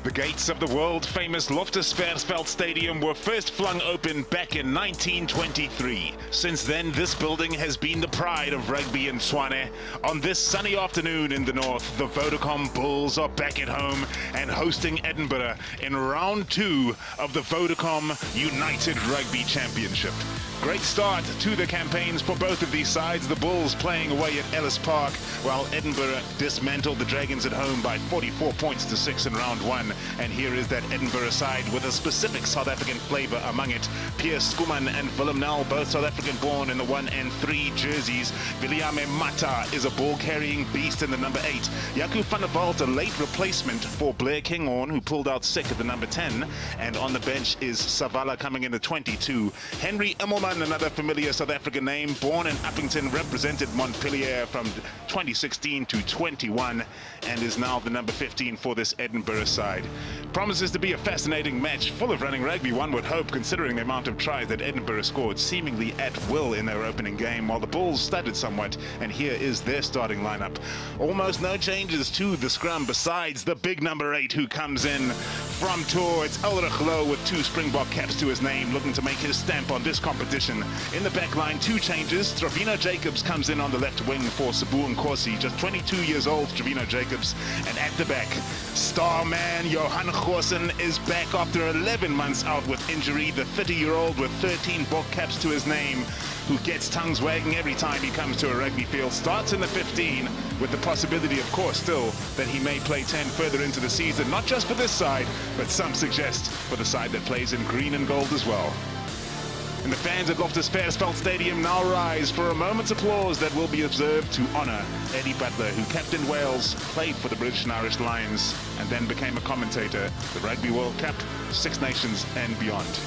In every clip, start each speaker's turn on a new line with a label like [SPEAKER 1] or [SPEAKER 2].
[SPEAKER 1] The gates of the world-famous Loftus Versfeld Stadium were first flung open back in 1923. Since then, this building has been the pride of rugby in Tshwane. On this sunny afternoon in the north, the Vodacom Bulls are back at home and hosting Edinburgh in round 2 of the Vodacom United Rugby Championship. Great start to the campaigns for both of these sides. The Bulls playing away at Ellis Park, while Edinburgh dismantled the Dragons at home by 44 points to 6 in round 1. And here is that Edinburgh side with a specific South African flavour among it. Piers Skuman and Willem Nel, both South African born, in the 1 and 3 jerseys. Williame Mata is a ball-carrying beast in the number 8. Jaco van der Walt, a late replacement for Blair Kinghorn, who pulled out sick at the number 10. And on the bench is Savala coming in at 22. Henry Immelman, another familiar South African name, born in Uppington, represented Montpellier from 2016 to 21, and is now the number 15 for this Edinburgh side. Promises to be a fascinating match, full of running rugby, one would hope, considering the amount of tries that Edinburgh scored seemingly at will in their opening game, while the Bulls stuttered somewhat. And here is their starting lineup. Almost no changes to the scrum, besides the big number 8 who comes in from tour. It's Ulrich Lowe with 2 Springbok caps to his name, looking to make his stamp on this competition. In the back line, 2 changes. Trevino Jacobs comes in on the left wing for Sabu Nkosi, just 22 years old, Trevino Jacobs. And at the back, star man Johan Goosen is back after 11 months out with injury. The 30-year-old with 13 Bok caps to his name, who gets tongues wagging every time he comes to a rugby field, starts in the 15, with the possibility, of course, still, that he may play 10 further into the season, not just for this side, but some suggest for the side that plays in green and gold as well. And the fans at Loftus Versfeld Stadium now rise for a moment's applause that will be observed to honour Eddie Butler, who captained Wales, played for the British and Irish Lions, and then became a commentator, the Rugby World Cup, Six Nations and beyond.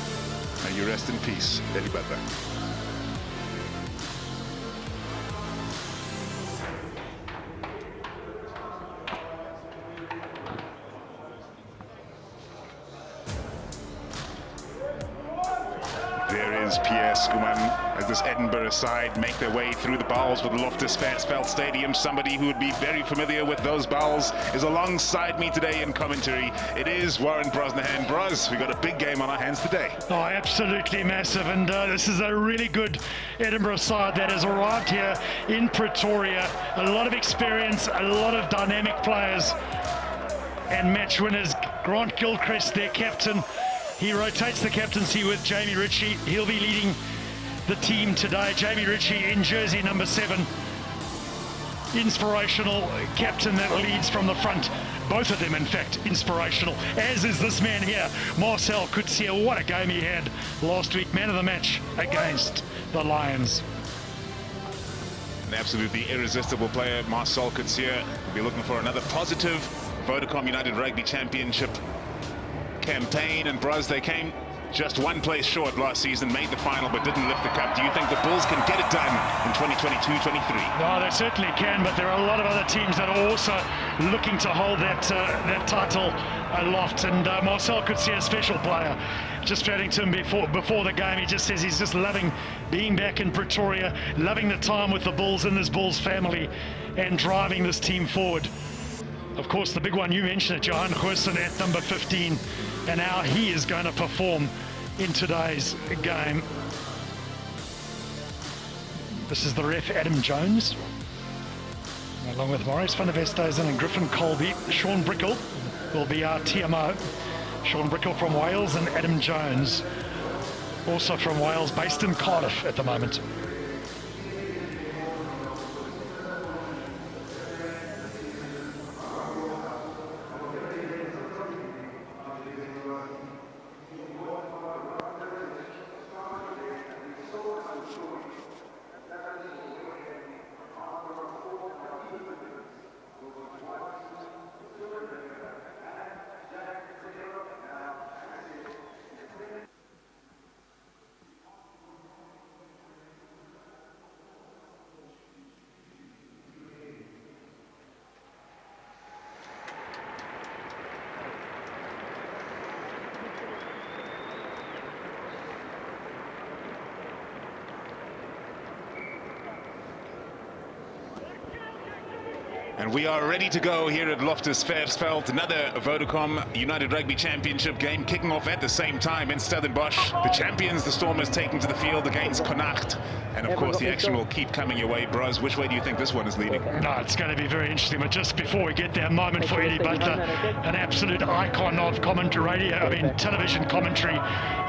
[SPEAKER 1] May you rest in peace, Eddie Butler. There is Piers Skuman as this Edinburgh side make their way through the bowels with the Loftus Versfeld Stadium. Somebody who would be very familiar with those bowels is alongside me today in commentary. It is Warren Brosnahan. Bros, we got a big game on our hands today.
[SPEAKER 2] Oh, absolutely massive, and this is a really good Edinburgh side that has arrived here in Pretoria. A lot of experience, a lot of dynamic players, and match winners. Grant Gilchrist, their captain. He rotates the captaincy with Jamie Ritchie. He'll be leading the team today. Jamie Ritchie in jersey number 7. Inspirational captain that leads from the front. Both of them, in fact, inspirational, as is this man here, Marcel Coetzee. What a game he had last week. Man of the match against the Lions.
[SPEAKER 1] An absolutely irresistible player, Marcel Coetzee. We'll be looking for another positive Vodacom United Rugby Championship campaign. And Bros, they came just 1 place short last season, made the final but didn't lift the cup. Do you think the Bulls can get it done in 2022-23?
[SPEAKER 2] No, they certainly can, but there are a lot of other teams that are also looking to hold that title aloft. And Marcel Coetzee, a special player. Just chatting to him before the game, he just says he's just loving being back in Pretoria, loving the time with the Bulls and this Bulls family, and driving this team forward. Of course, the big one you mentioned, Johan Goosen at number 15, and how he is going to perform in today's game. This is the ref, Adam Jones, along with Maurice van der Westhuizen and Griffin Colby. Sean Brickell will be our TMO. Sean Brickell from Wales, and Adam Jones, also from Wales, based in Cardiff at the moment.
[SPEAKER 1] And we are ready to go here at Loftus Versfeld. Another Vodacom United Rugby Championship game kicking off at the same time in Stellenbosch. The champions, the Stormers, taking to the field against Connacht. And of course, the action will keep coming your way. Bros, which way do you think this one is leading?
[SPEAKER 2] No, it's going to be very interesting. But just before we get there, a moment for Eddie Butler, an absolute icon of television commentary.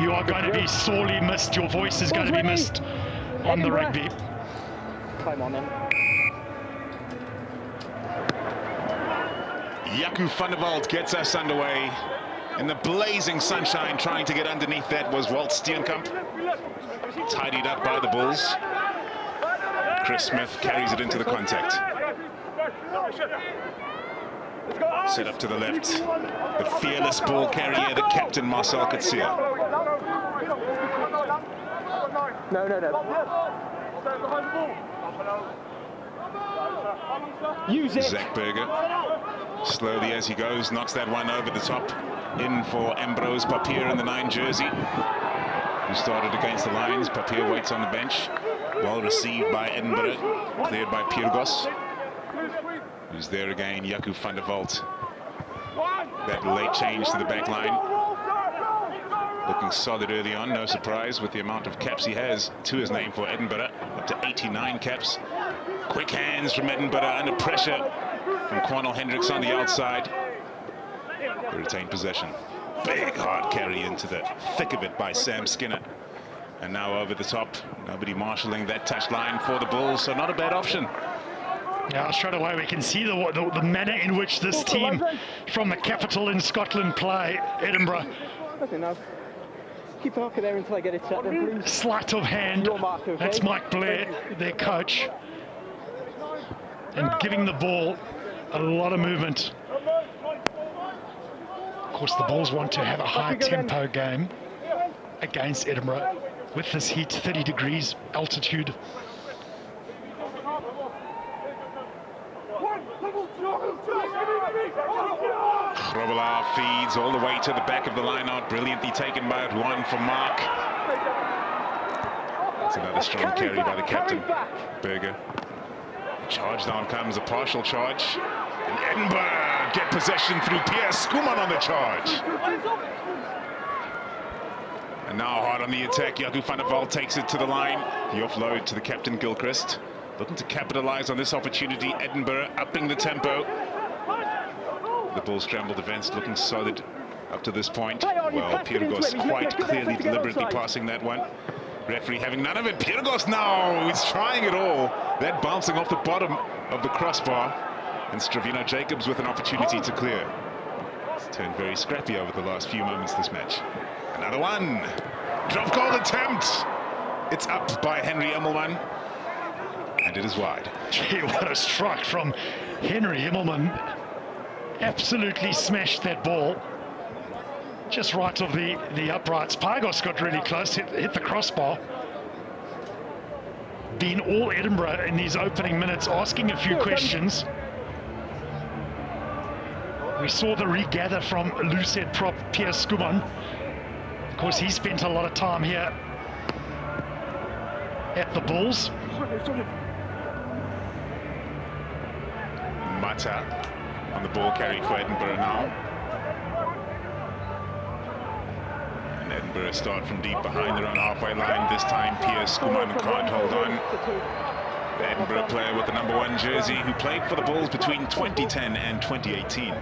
[SPEAKER 2] You are going to be sorely missed. Your voice is going to be missed on the rugby.
[SPEAKER 3] Time on then.
[SPEAKER 1] Jaco van der Walt gets us underway. In the blazing sunshine, trying to get underneath that was Walt Steenkamp. Tidied up by the Bulls. Chris Smith carries it into the contact. Set up to the left. The fearless ball carrier, the captain, Marcel Coetzee.
[SPEAKER 3] Use it.
[SPEAKER 1] Zach Berger, slowly as he goes, knocks that one over the top. In for Ambrose Papier in the 9 jersey, who started against the Lions. Papier waits on the bench. Well received by Edinburgh, cleared by Pirgos. Who's there again, Jaco van der Walt. That late change to the back line. Looking solid early on, no surprise with the amount of caps he has to his name for Edinburgh, up to 89 caps. Quick hands from Edinburgh under pressure from Cornel Hendricks on the outside. They retain possession. Big hard carry into the thick of it by Sam Skinner. And now over the top, nobody marshalling that touchline for the Bulls, so not a bad option.
[SPEAKER 2] Yeah, straight away we can see the manner in which this team from the capital in Scotland play, Edinburgh.
[SPEAKER 3] Keep the hooker there until I get it set. Then,
[SPEAKER 2] sleight of hand.
[SPEAKER 3] Mark, okay?
[SPEAKER 2] That's Mike Blair, their coach. And giving the ball a lot of movement. Of course, the Bulls want to have a high-tempo game against Edinburgh. With this heat, 30 degrees altitude.
[SPEAKER 1] Grobelaar feeds all the way to the back of the line out. Brilliantly taken by Juan from Mark. It's another strong carry by the captain, Berger. Charge down comes, a partial charge. And Edinburgh get possession through Pierre Schoeman on the charge. And now hard on the attack, Jaco van der Walt takes it to the line. The offload to the captain, Gilchrist. Looking to capitalize on this opportunity. Edinburgh upping the tempo. The Bulls scramble defense looking solid up to this point. Well, Pirgos quite clearly deliberately passing that one. Referee having none of it. Pirgos now, he's trying it all. That bouncing off the bottom of the crossbar. And Stravino Jacobs with an opportunity to clear. It's turned very scrappy over the last few moments this match. Another one. Drop goal attempt. It's up by Henry Immelman. And it is wide.
[SPEAKER 2] Gee, what a strike from Henry Immelman. Absolutely smashed that ball. Just right of the uprights. Pirgos got really close, hit the crossbar. Been all Edinburgh in these opening minutes, asking a few questions. We saw the regather from loosehead prop Pierre Schoeman. Of course, he spent a lot of time here at the Bulls.
[SPEAKER 1] Mata on the ball carry for Edinburgh now. And Edinburgh start from deep behind their own halfway line. This time Pierre Schoeman can't hold on. The Edinburgh player with the #1 jersey who played for the Bulls between 2010 and 2018.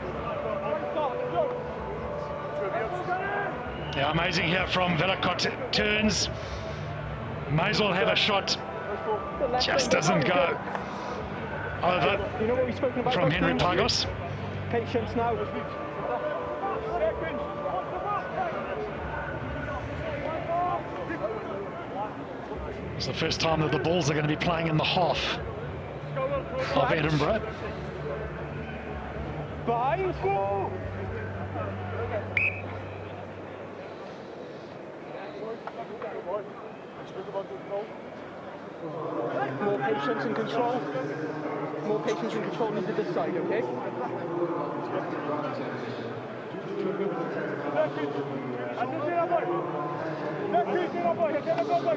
[SPEAKER 2] Yeah, amazing here from Vellacott. Turns. May as well have a shot. Just doesn't go over from Henry Pirgos.
[SPEAKER 3] Patience now.
[SPEAKER 2] It's the first time that the Bulls are going to be playing in the half of Edinburgh.
[SPEAKER 3] More patience and control. More patience and control needed this side, okay?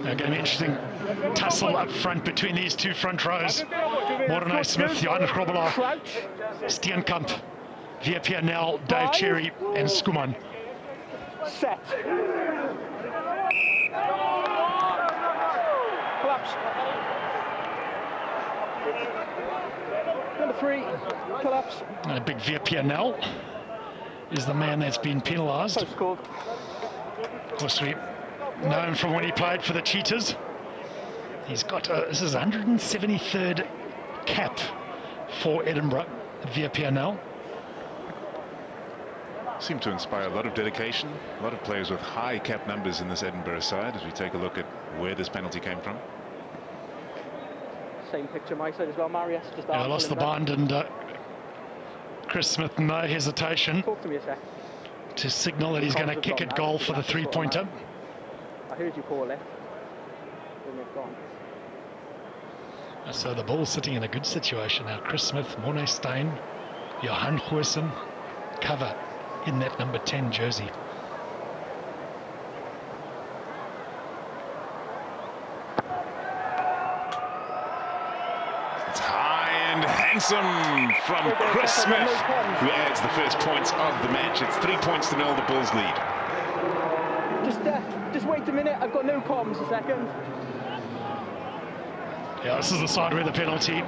[SPEAKER 2] Again, interesting tussle up front between these two front rows. Moreno Smith, Johan Grobbelaar, Steenkamp, Via Nel, Dave Cherry and Skuman.
[SPEAKER 3] Set. Collapse. Number 3, collapse.
[SPEAKER 2] And a big Via Nel is the man that's been penalised.
[SPEAKER 3] Post called.
[SPEAKER 2] Of course, we know him from when he played for the Cheetahs. He's got this is 173rd cap for Edinburgh, Via Nel.
[SPEAKER 1] Seem to inspire a lot of dedication, a lot of players with high cap numbers in this Edinburgh side as we take a look at where this penalty came from.
[SPEAKER 3] Same picture my side as well, Marius. Just
[SPEAKER 2] Yeah, lost the bind, and Chris Smith, no hesitation
[SPEAKER 3] Talk to me a sec.
[SPEAKER 2] to signal that he's going to kick it goal for the three-pointer.
[SPEAKER 3] I heard you call it. Then they've gone.
[SPEAKER 2] So the Bulls sitting in a good situation now. Chris Smith, Morné Steyn, Johan Goosen, cover in that number 10 jersey.
[SPEAKER 1] It's high and handsome from Chris Smith, who adds the first points of the match. It's 3 points to 0, the Bulls lead.
[SPEAKER 3] Just wait a minute. I've got no comms a second.
[SPEAKER 2] Yeah, this is the side where the penalty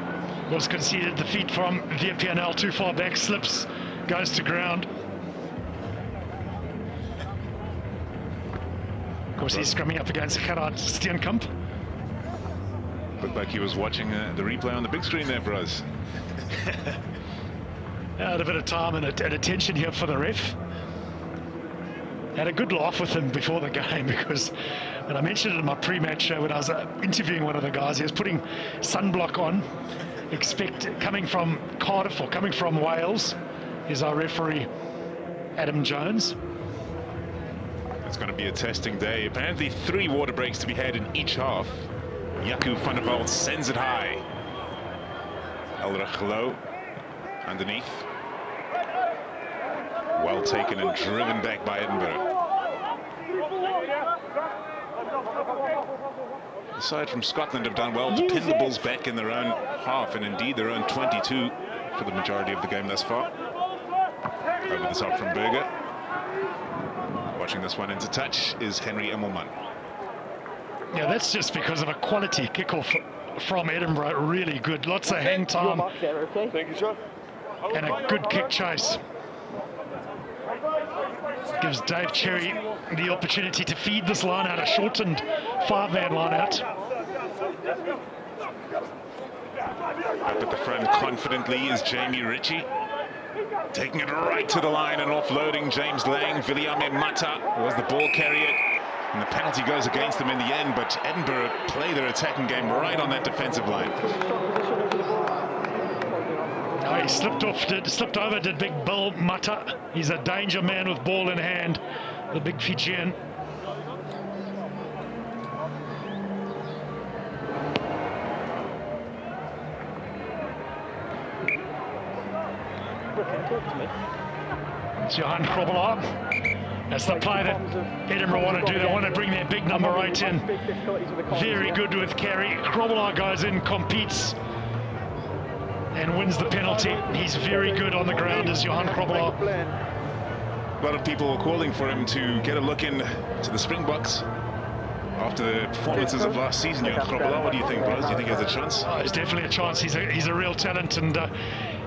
[SPEAKER 2] was conceded. The feet from Via Nel too far back, slips, goes to ground. Of course, he's scrumming up against Gerard Steenkamp.
[SPEAKER 1] Looked like he was watching the replay on the big screen there for us.
[SPEAKER 2] Had a bit of time and attention here for the ref. Had a good laugh with him before the game because, and I mentioned it in my pre-match show when I was interviewing one of the guys, he was putting sunblock on. Coming from Cardiff or coming from Wales is our referee, Adam Jones.
[SPEAKER 1] It's going to be a testing day. Apparently 3 water breaks to be had in each half. Jaco van der Walt sends it high. Elrich low underneath. Well taken and driven back by Edinburgh. The side from Scotland have done well to pin the Bulls back in their own half, and indeed their own 22 for the majority of the game thus far. Over the top from Berger. Watching this one into touch is Henry Immelman.
[SPEAKER 2] Yeah, that's just because of a quality kickoff from Edinburgh. Really good. Lots of hang time.
[SPEAKER 3] Thank you, sir.
[SPEAKER 2] And a good kick chase. Gives Dave Cherry the opportunity to feed this line out, a shortened 5-man line out.
[SPEAKER 1] Up at the front confidently is Jamie Ritchie. Taking it right to the line and offloading James Lang. Viliame Mata was the ball carrier. And the penalty goes against them in the end, but Edinburgh play their attacking game right on that defensive line.
[SPEAKER 2] Oh, he slipped over, did big Bill Mata. He's a danger man with ball in hand, the big Fijian. It's Johan Grobbelaar. That's the play that Edinburgh want to do. They want to bring their big number 8 in. Very good with carry. Grobbelaar goes in, competes, and wins the penalty. He's very good on the ground as Johan Grobbelaar.
[SPEAKER 1] A lot of people are calling for him to get a look in to the Springboks after the performances of last season. Johan Grobbelaar, what do you think, Bros? Do you think he has a chance?
[SPEAKER 2] Oh, there's definitely a chance. He's a real talent, and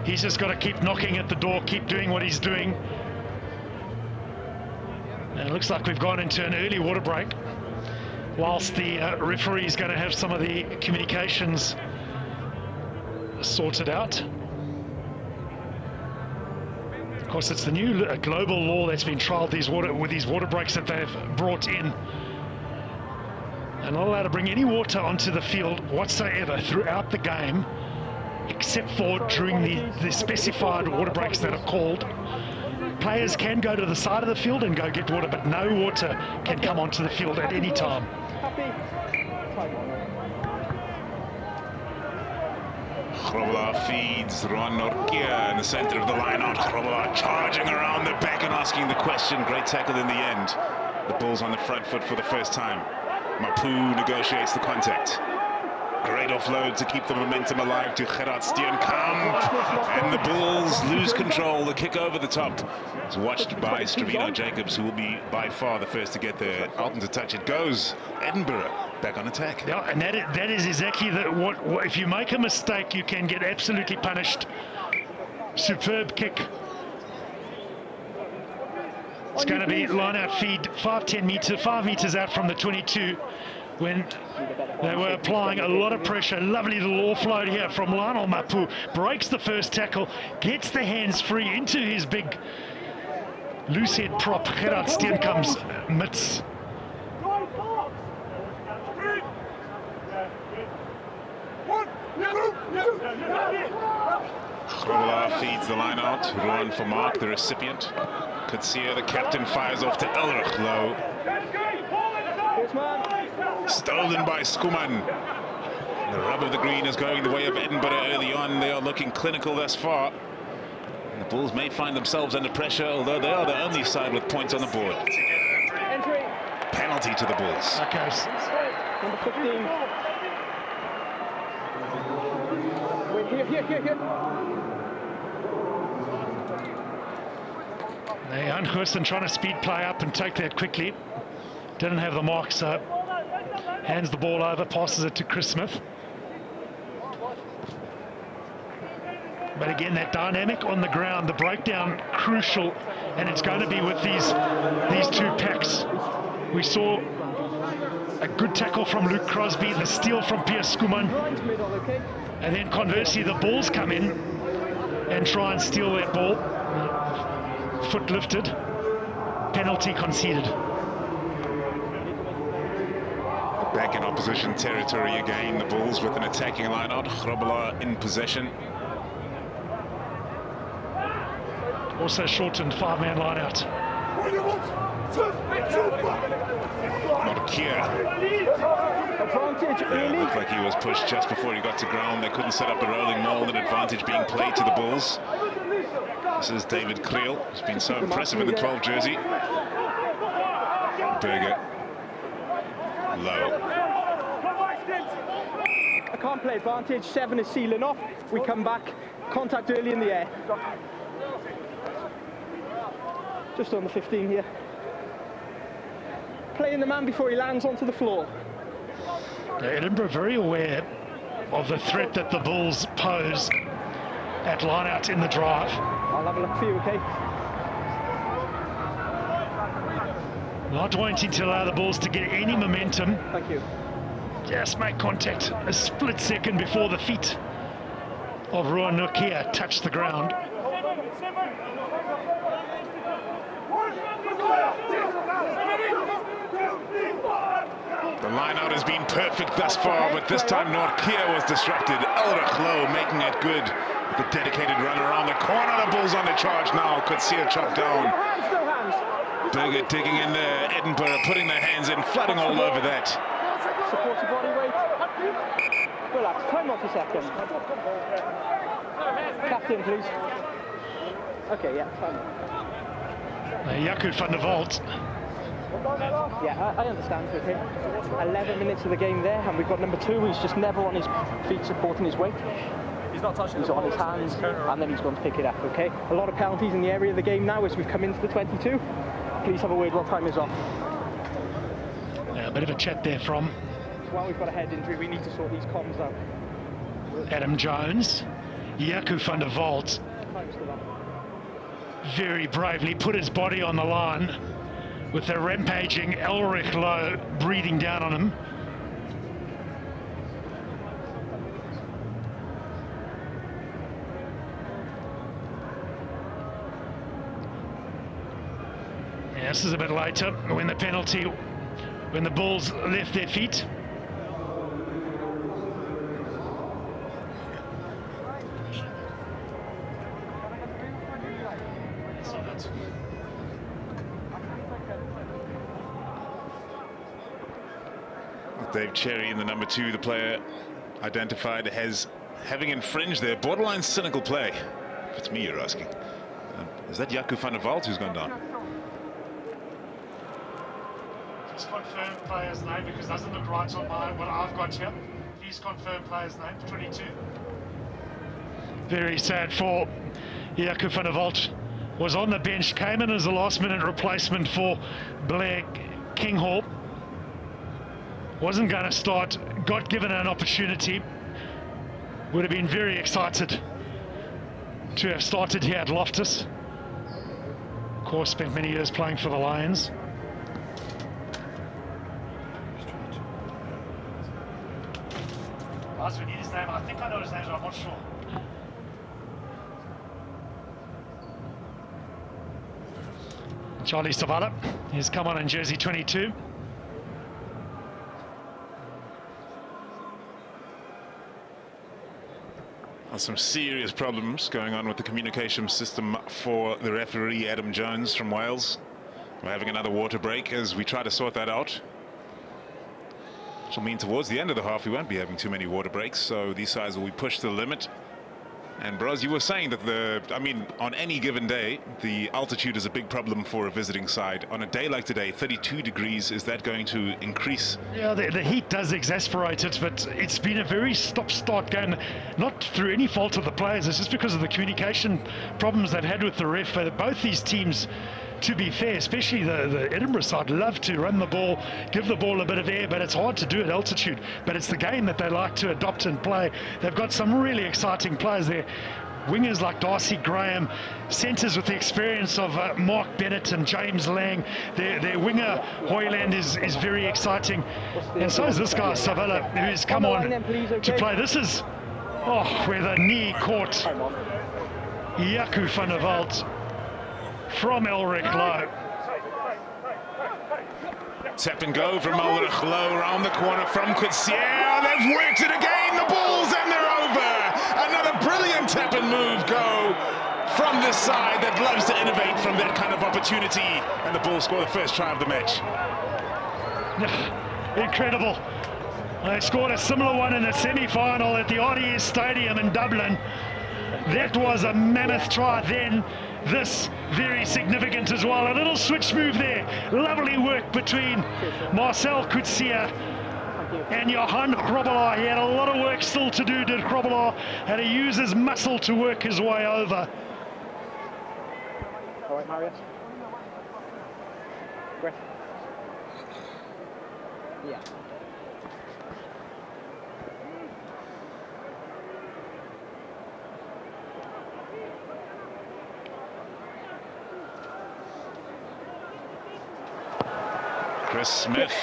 [SPEAKER 2] he's just got to keep knocking at the door, keep doing what he's doing. And it looks like we've gone into an early water break, whilst the referee is going to have some of the communications sorted out. Of course, it's the new global law that's been trialled with these water breaks that they've brought in. And not allowed to bring any water onto the field whatsoever throughout the game, except for during the specified water breaks that are called. Players can go to the side of the field and go get water, but no water can come onto the field at any time.
[SPEAKER 1] Grobelaar feeds Ron Norkia in the center of the line out. Grobelaar charging around the back and asking the question. Great tackle in the end. The Bulls on the front foot for the first time. Mapu negotiates the contact. Great offload to keep the momentum alive to Gerard Steenkamp. And the Bulls lose control. The kick over the top is watched by Stravino Jacobs, who will be by far the first to get there. Alton to touch it goes. Edinburgh back on attack.
[SPEAKER 2] Yeah, and that is exactly what if you make a mistake, you can get absolutely punished. Superb kick. It's going to be line out feed 5 meters out from the 22 when they were applying a lot of pressure. Lovely little offload here from Lionel Mapu. Breaks the first tackle, gets the hands free into his big loose head prop, Gerard Steenkamp's mitts.
[SPEAKER 1] Grobelaar feeds the line out. Ruan for Mark, the recipient. Kutsia, the captain, fires off to Ulrich low. Stolen by Skuman. The rub of the green is going the way of Edinburgh early on. They are looking clinical thus far. And the Bulls may find themselves under pressure, although they are the only side with points on the board. Penalty to the Bulls.
[SPEAKER 2] Okay.
[SPEAKER 3] Number 15. Here.
[SPEAKER 2] Jan Hurston trying to speed play up and take that quickly. Didn't have the mark, so hands the ball over, passes it to Chris Smith. But again, that dynamic on the ground, the breakdown crucial, and it's going to be with these two packs. We saw a good tackle from Luke Crosby, the steal from Piers Skuman, and then conversely the Bulls come in and try and steal that ball. Foot lifted, penalty conceded.
[SPEAKER 1] Back in opposition territory again, the Bulls with an attacking line-out. Grobelaar in possession.
[SPEAKER 2] Also shortened 5-man line-out.
[SPEAKER 1] Norkia. Looked like he was pushed just before he got to ground. They couldn't set up a rolling maul, an advantage being played to the Bulls. This is David Creel, who's been so impressive in the 12 jersey. Berger. Low.
[SPEAKER 3] I can't play advantage. 7 is sealing off. We come back. Contact early in the air. Just on the 15 here. Playing the man before he lands onto the floor.
[SPEAKER 2] Edinburgh very aware of the threat that the Bulls pose at line-out in the drive.
[SPEAKER 3] I'll have a look for you, okay?
[SPEAKER 2] Not wanting to allow the Bulls to get any momentum.
[SPEAKER 3] Thank you.
[SPEAKER 2] Just make contact a split second before the feet of Ruan Norkia touch the ground.
[SPEAKER 1] The line-out has been perfect thus far, but this time Norkia was disrupted. Ulrich low, making it good. The dedicated run around the corner. The Bulls on the charge now. Could see it chopped down. Berger digging in there. Edinburgh putting their hands in, flooding all over that.
[SPEAKER 3] Support your body weight. Relax. Time off a second. Captain, please. Okay, yeah, time.
[SPEAKER 2] Jaco van der Walt.
[SPEAKER 3] Yeah, I understand with him. 11 minutes of the game there, and we've got number 2 who's just never on his feet supporting his weight. He's not touching. He's on his hands, and then he's going to pick it up, okay? A lot of penalties in the area of the game now as we've come into the 22. Please have a word while time is off.
[SPEAKER 2] Yeah, a bit of a chat there from...
[SPEAKER 3] While we've got a head injury, we need to sort these comms out.
[SPEAKER 2] Adam Jones. Jaco van der Walt very bravely put his body on the line with the rampaging Ulrich Low breathing down on him. Yeah, this is a bit later when the penalty, when the Bulls left their feet.
[SPEAKER 1] Dave Cherry in the number 2, the player identified, has having infringed their borderline cynical play. If it's me you're asking. Is that Jaco van der Walt who's gone down?
[SPEAKER 2] Just confirm player's name because it doesn't look right on what I've got here. Please confirm player's name, 22. Very sad for Jaco van der Walt. Was on the bench, came in as a last-minute replacement for Blair Kinghall. Wasn't going to start, got given an opportunity. Would have been very excited to have started here at Loftus. Of course, spent many years playing for the Lions. We need his name. I think I know his name, but I'm not sure. Charlie Savala, he's come on in jersey 22.
[SPEAKER 1] Some serious problems going on with the communication system for the referee Adam Jones from Wales. We're having another water break as we try to sort that out. Which will mean towards the end of the half we won't be having too many water breaks, so these sides will be pushed to the limit. And Bros, you were saying that on any given day, the altitude is a big problem for a visiting side. On a day like today, 32 degrees, is that going to increase?
[SPEAKER 2] Yeah, the heat does exasperate it, but it's been a very stop-start game. Not through any fault of the players, it's just because of the communication problems they've had with the ref. Both these teams, to be fair, especially the Edinburgh side, love to run the ball, give the ball a bit of air, but it's hard to do at altitude. But it's the game that they like to adopt and play. They've got some really exciting players there. Wingers like Darcy Graham, centres with the experience of Mark Bennett and James Lang. Their winger, Hoyland, is very exciting. And so is this guy, Savala, who's come on to play. This is, where the knee caught Jaco van der Walt from Elric Lowe.
[SPEAKER 1] Tap and go from Elric Lowe around the corner from Coetzee. They've worked it again, the Bulls, and they're over. Another brilliant tap and move go from this side that loves to innovate from that kind of opportunity. And the Bulls score the first try of the match.
[SPEAKER 2] Incredible. They scored a similar one in the semi-final at the RDS Stadium in Dublin. That was a mammoth try then. This very significant as well. A little switch move there. Lovely work between Marcel Coetzee and Johan Grobbelaar. He had a lot of work still to do, did Grobbelaar. Had to use his muscle to work his way over.
[SPEAKER 3] All right, Marius. Great. Yeah.
[SPEAKER 1] Chris Smith,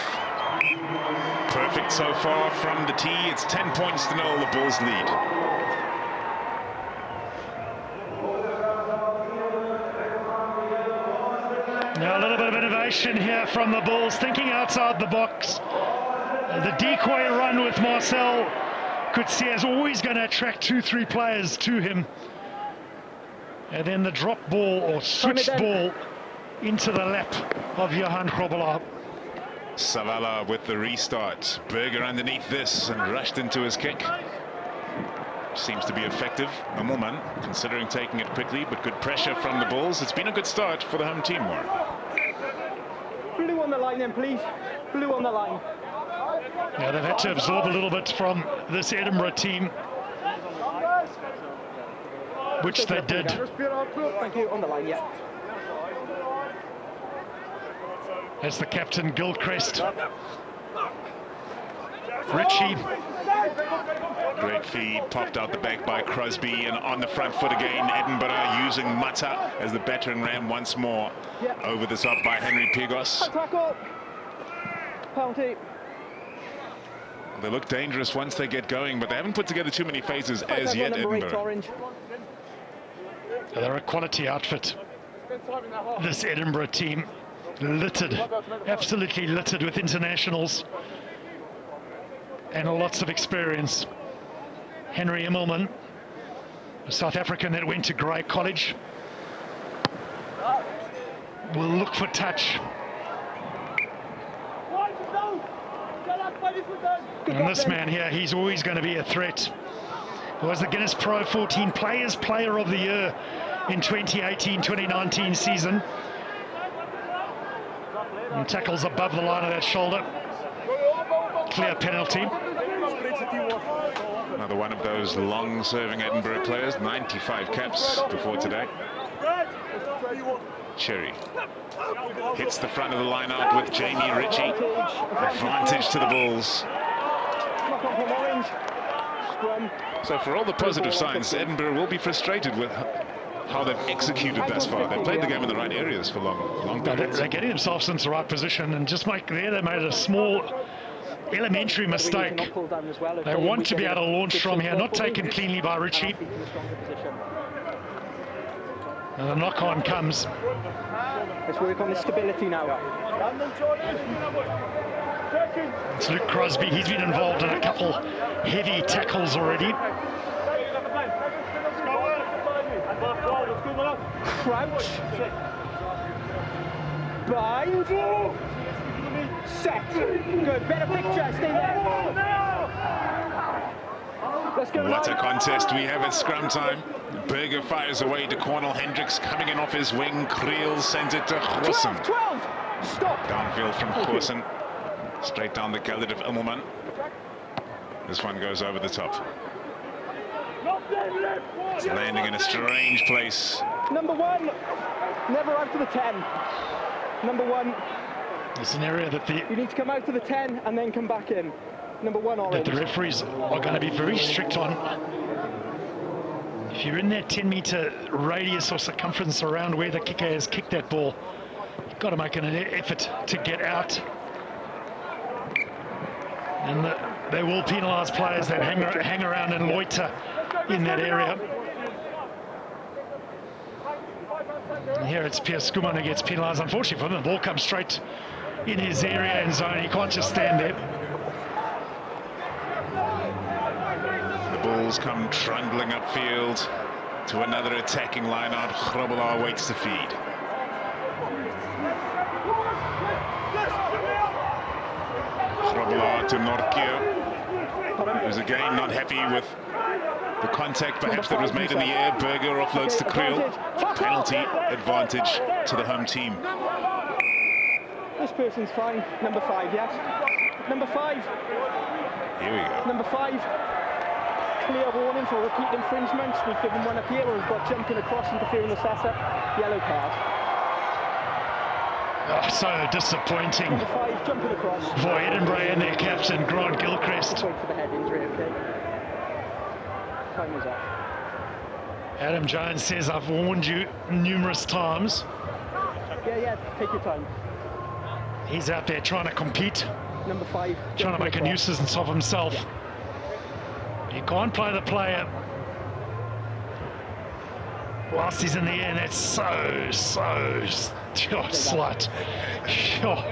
[SPEAKER 1] perfect so far from the tee. It's 10 points to 0, the Bulls lead.
[SPEAKER 2] Now a little bit of innovation here from the Bulls, thinking outside the box. The decoy run with Marcel Coetzee is always going to attract 2-3 players to him. And then the drop ball or switch ball into the lap of Johan Grobbelaar.
[SPEAKER 1] Savala with the restart. Berger underneath this and rushed into his kick. Seems to be effective. Immelman considering taking it quickly, but good pressure from the Bulls. It's been a good start for the home team, Warren.
[SPEAKER 3] Blue on the line then, please. Blue on the line.
[SPEAKER 2] Yeah, they've had to absorb a little bit from this Edinburgh team, which they did.
[SPEAKER 3] Thank you. On the line, yeah.
[SPEAKER 2] As the captain, Gilchrist. Ritchie.
[SPEAKER 1] Great feed, popped out the back by Crosby, and on the front foot again, Edinburgh using Mata as the battering ram once more. Over the top by Henry Pigos.
[SPEAKER 3] Penalty.
[SPEAKER 1] They look dangerous once they get going, but they haven't put together too many phases as yet, Edinburgh.
[SPEAKER 2] They're a quality outfit. This Edinburgh team, littered, absolutely littered with internationals and lots of experience. Henry Immelman, a South African that went to Grey College, will look for touch. And this man here, he's always going to be a threat. He was the Guinness Pro 14 Players Player of the Year in 2018-2019 season. And tackles above the line of that shoulder. Clear penalty.
[SPEAKER 1] Another one of those long-serving Edinburgh players, 95 caps before today. Cherry hits the front of the line out with Jamie Ritchie. Advantage to the Bulls. So for all the positive signs, Edinburgh will be frustrated with how they've executed thus far. They've played the game in the right areas for long periods.
[SPEAKER 2] They're getting themselves into the right position, and just like there, they made a small elementary mistake. They want to be able to launch from here, not taken cleanly by Ritchie. And the knock-on comes.
[SPEAKER 3] Let's work on the stability now.
[SPEAKER 2] It's Luke Crosby. He's been involved in a couple heavy tackles already.
[SPEAKER 3] Crouch. Bind. Set. Good. Better picture. Stay there. Let's go.
[SPEAKER 1] What a contest we have at scrum time. Berger fires away to Cornel Hendricks, coming in off his wing. Creel sends it to Goosen.
[SPEAKER 3] 12. Stop.
[SPEAKER 1] Downfield from Goosen. Straight down the gullet of Immelman. This one goes over the top. It's landing in a strange place.
[SPEAKER 3] Number 1. Never out to the 10. Number 1.
[SPEAKER 2] It's an area that
[SPEAKER 3] you need to come out to the 10 and then come back in. Number 1 orange.
[SPEAKER 2] That the referees are going to be very strict on. If you're in that 10-meter radius or circumference around where the kicker has kicked that ball, you've got to make an effort to get out. And they will penalise players that hang around and loiter in that area. And here it's Pierre Skuman who gets penalised. Unfortunately for him, the ball comes straight in his area and zone. He can't just stand there.
[SPEAKER 1] The Bulls come trundling upfield to another attacking line-out. Grobelaar waits to feed. Grobelaar to Nortje, who's again not happy with the contact perhaps that was made in the air. Berger offloads to Creel. Penalty advantage to the home team.
[SPEAKER 3] This person's fine. Number 5, yes. Number 5.
[SPEAKER 1] Here we go.
[SPEAKER 3] Number 5. Clear warning for repeat infringements. We've given one up here where we've got jumping across, interfering assessor. Yellow card.
[SPEAKER 2] Oh, so disappointing.
[SPEAKER 3] Number 5, jumping across.
[SPEAKER 2] For Edinburgh and their captain, Grant Gilchrist.
[SPEAKER 3] Wait for the head injury, okay? Time is up.
[SPEAKER 2] Adam Jones says, I've warned you numerous times.
[SPEAKER 3] Yeah, take your time.
[SPEAKER 2] He's out there trying to compete.
[SPEAKER 3] Number 5.
[SPEAKER 2] Trying to make a nuisance of himself. Yeah. You can't play the player whilst he's in the air, and that's so slight. Sure.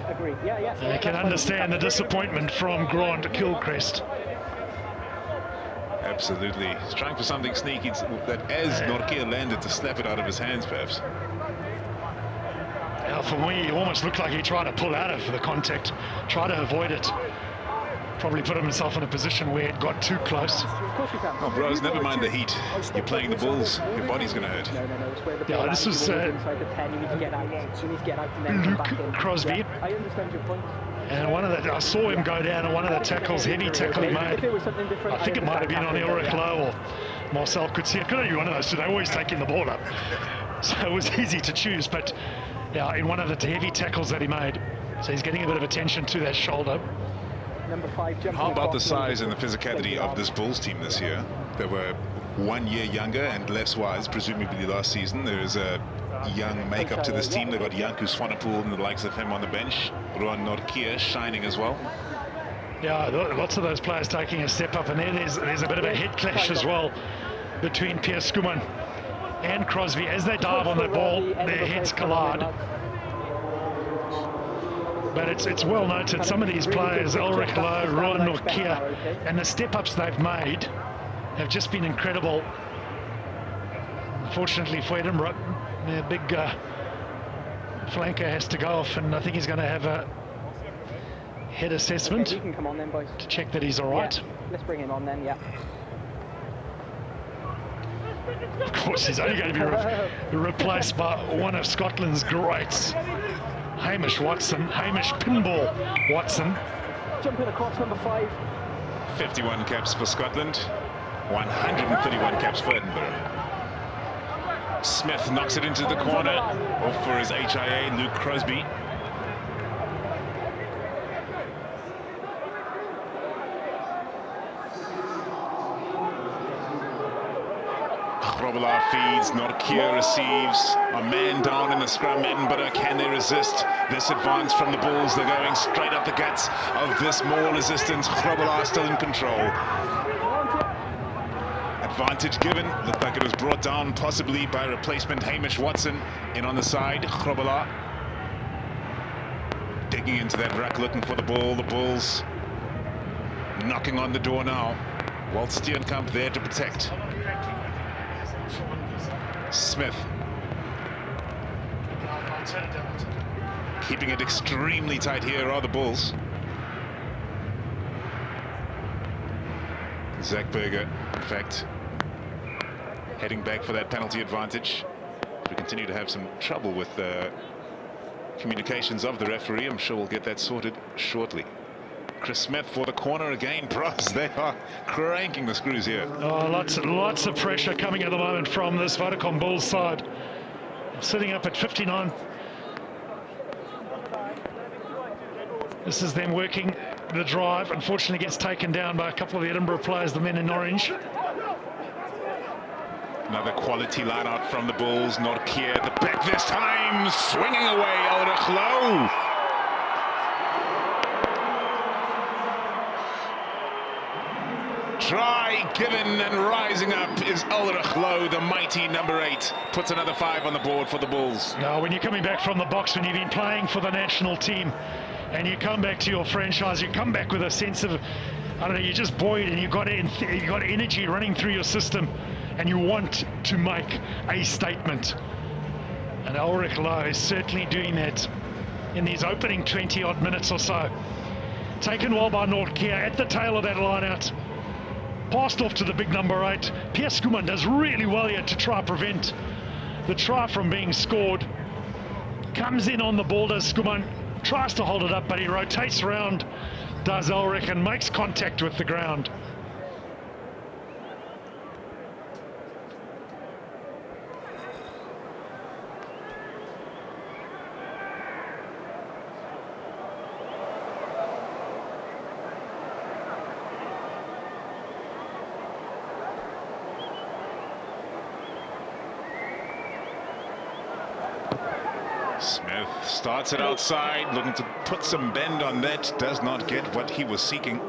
[SPEAKER 3] Agree. Yeah.
[SPEAKER 2] You can understand the disappointment from Grant Gilchrist.
[SPEAKER 1] Absolutely. He's trying for something sneaky that as Nortje landed to slap it out of his hands, perhaps.
[SPEAKER 2] Yeah, for me, he almost looked like he tried to pull out of the contact, try to avoid it. Probably put himself in a position where it got too close.
[SPEAKER 1] Oh, bros, never mind the heat. You're playing the Bulls. Your body's going to hurt.
[SPEAKER 2] Yeah, this was Luke Crosby.
[SPEAKER 3] I understand your point.
[SPEAKER 2] And I saw him go down, and one of the tackles, heavy tackle he made. I think it might have been on Ulrich Lowe or Marcel could see it. Could have been one of those two. They're always taking the ball up. So it was easy to choose, but yeah, in one of the heavy tackles that he made. So he's getting a bit of attention to that shoulder.
[SPEAKER 3] Number 5,
[SPEAKER 1] how about the size and the physicality of this Bulls team this year? They were 1 year younger and less wise, presumably last season. There is a young makeup to this team. They've got Janku Swanepoel and the likes of him on the bench. Rowan Nortje shining as well.
[SPEAKER 2] Yeah, lots of those players taking a step up, and there's a bit of a head clash as well between Pierre Skuman and Crosby. As they dive on the ball, their heads collide. But it's well noted, some of these players, Ulrich Lowe, Rowan Nortje, and the step-ups they've made have just been incredible. Unfortunately for Edinburgh, their big flanker has to go off, and I think he's going to have a head assessment
[SPEAKER 3] Okay, you can come on then, boys.
[SPEAKER 2] to check that he's all right.
[SPEAKER 3] Yeah. Let's bring him on then, yeah.
[SPEAKER 2] Of course, he's only going to be replaced by one of Scotland's greats, Hamish Pinball Watson.
[SPEAKER 3] Jumping across number 5.
[SPEAKER 1] 51 caps for Scotland, 131 caps for Edinburgh. Smith knocks it into the corner, off for his HIA, Luke Crosby. Grobelaar feeds, Nortje receives. A man down in the scrum. Edinburgh, can they resist this advance from the Bulls? They're going straight up the guts of this more resistance. Grobelaar still in control. Advantage given. Looked like it was brought down possibly by replacement Hamish Watson in on the side. Grobelaar digging into that ruck, looking for the ball. The Bulls knocking on the door now. Walt Steenkamp there to protect. Smith keeping it extremely tight here are the Bulls. Zach Berger, in fact, heading back for that penalty advantage. We continue to have some trouble with the communications of the referee. I'm sure we'll get that sorted shortly. Chris Smith for the corner again. Bros, they are cranking the screws here.
[SPEAKER 2] Oh, lots of pressure coming at the moment from this Vodacom Bulls side. Sitting up at 59. This is them working the drive. Unfortunately gets taken down by a couple of the Edinburgh players, the men in orange.
[SPEAKER 1] Another quality line out from the Bulls. Nortje at the back this time, swinging away. Ulrich Low. Try given, and rising up is Ulrich Low, the mighty number 8. Puts another 5 on the board for the Bulls.
[SPEAKER 2] Now, when you're coming back from the box, when you've been playing for the national team, and you come back to your franchise, you come back with a sense of, I don't know, you're just buoyed and you've got energy running through your system, and you want to make a statement. And Ulrich Low is certainly doing that in these opening 20-odd minutes or so. Taken well by Nortje at the tail of that line-out. Passed off to the big number 8. Pierre Schoeman does really well here to try prevent the try from being scored. Comes in on the ball, does Schoeman. Tries to hold it up, but he rotates around, does Ulrich, and makes contact with the ground.
[SPEAKER 1] Smith starts it outside, looking to put some bend on that. Does not get what he was seeking.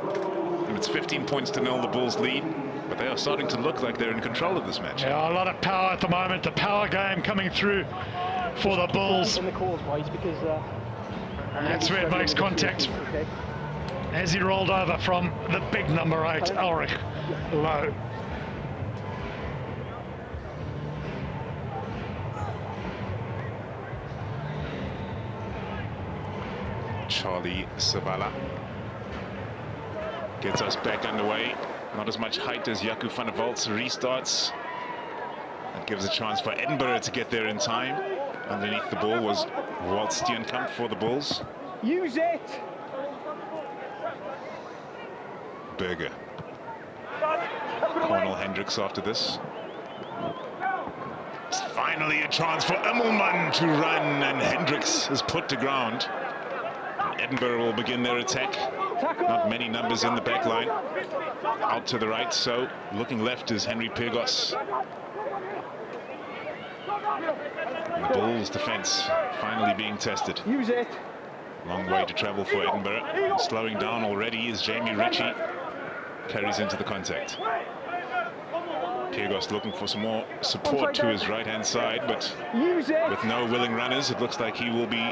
[SPEAKER 1] And it's 15 points to 0, the Bulls lead. But they are starting to look like they're in control of this match.
[SPEAKER 2] Yeah, a lot of power at the moment. The power game coming through for the Bulls. That's where it makes contact. As he rolled over from the big number 8, Ulrich Low.
[SPEAKER 1] Charlie Savala gets us back underway. Not as much height as Jaco van der Walt's restarts. That gives a chance for Edinburgh to get there in time. Underneath the ball was Walt Steenkamp for the Bulls.
[SPEAKER 3] Use it!
[SPEAKER 1] Berger. Cornel Hendricks after this. It's finally a chance for Immelman to run, and Hendricks is put to ground. Edinburgh will begin their attack. Not many numbers in the back line. Out to the right, so looking left is Henry Pyrgos. The Bulls' defence finally being tested.
[SPEAKER 3] Use it.
[SPEAKER 1] Long way to travel for Edinburgh. Slowing down already is Jamie Ritchie. Carries into the contact. Pyrgos looking for some more support to his right-hand side, but with no willing runners, it looks like he will be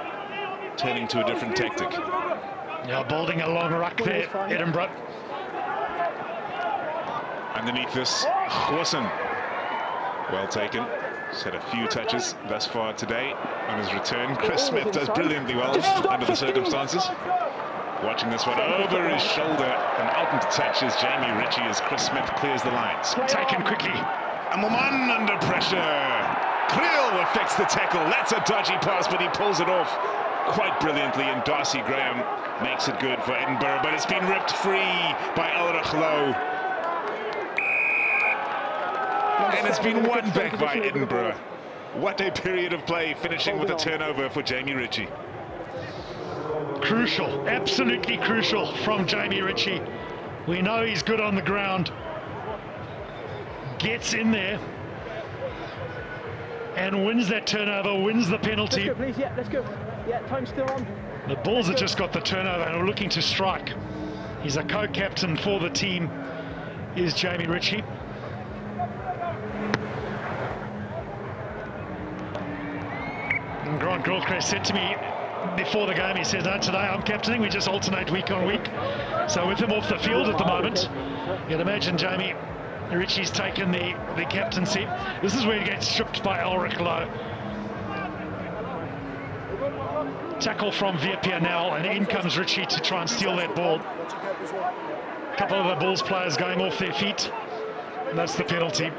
[SPEAKER 1] turning to a different tactic.
[SPEAKER 2] Yeah, building a long ruck there, Edinburgh.
[SPEAKER 1] Underneath this, Goosen. Well taken. He's had a few touches thus far today. On his return, Chris Smith does brilliantly well under the circumstances. Watching this one over his shoulder and out into touch is Jamie Ritchie as Chris Smith clears the lines.
[SPEAKER 2] Taken quickly.
[SPEAKER 1] Amoman under pressure. Kriel affects the tackle. That's a dodgy pass, but he pulls it off quite brilliantly, and Darcy Graham makes it good for Edinburgh, but it's been ripped free by Ulrich Lowe. And it's been won back by Edinburgh. What a period of play, finishing with a turnover for Jamie Ritchie.
[SPEAKER 2] Crucial, absolutely crucial from Jamie Ritchie. We know he's good on the ground. Gets in there and wins that turnover, wins the penalty.
[SPEAKER 3] Let's go, please. Yeah, let's go. Yeah, time's still on.
[SPEAKER 2] The Bulls have just got the turnover and are looking to strike. He's a co-captain for the team, is Jamie Ritchie. And Grant Gilchrist said to me before the game, he says, no, today I'm captaining, we just alternate week on week. So with him off the field at the moment, you'd imagine Jamie Ritchie's taken the captaincy. This is where he gets stripped by Ulrich Lowe. Tackle from Viapia now, and in comes Ritchie to try and steal that ball. A couple of the Bulls players going off their feet, and that's the penalty.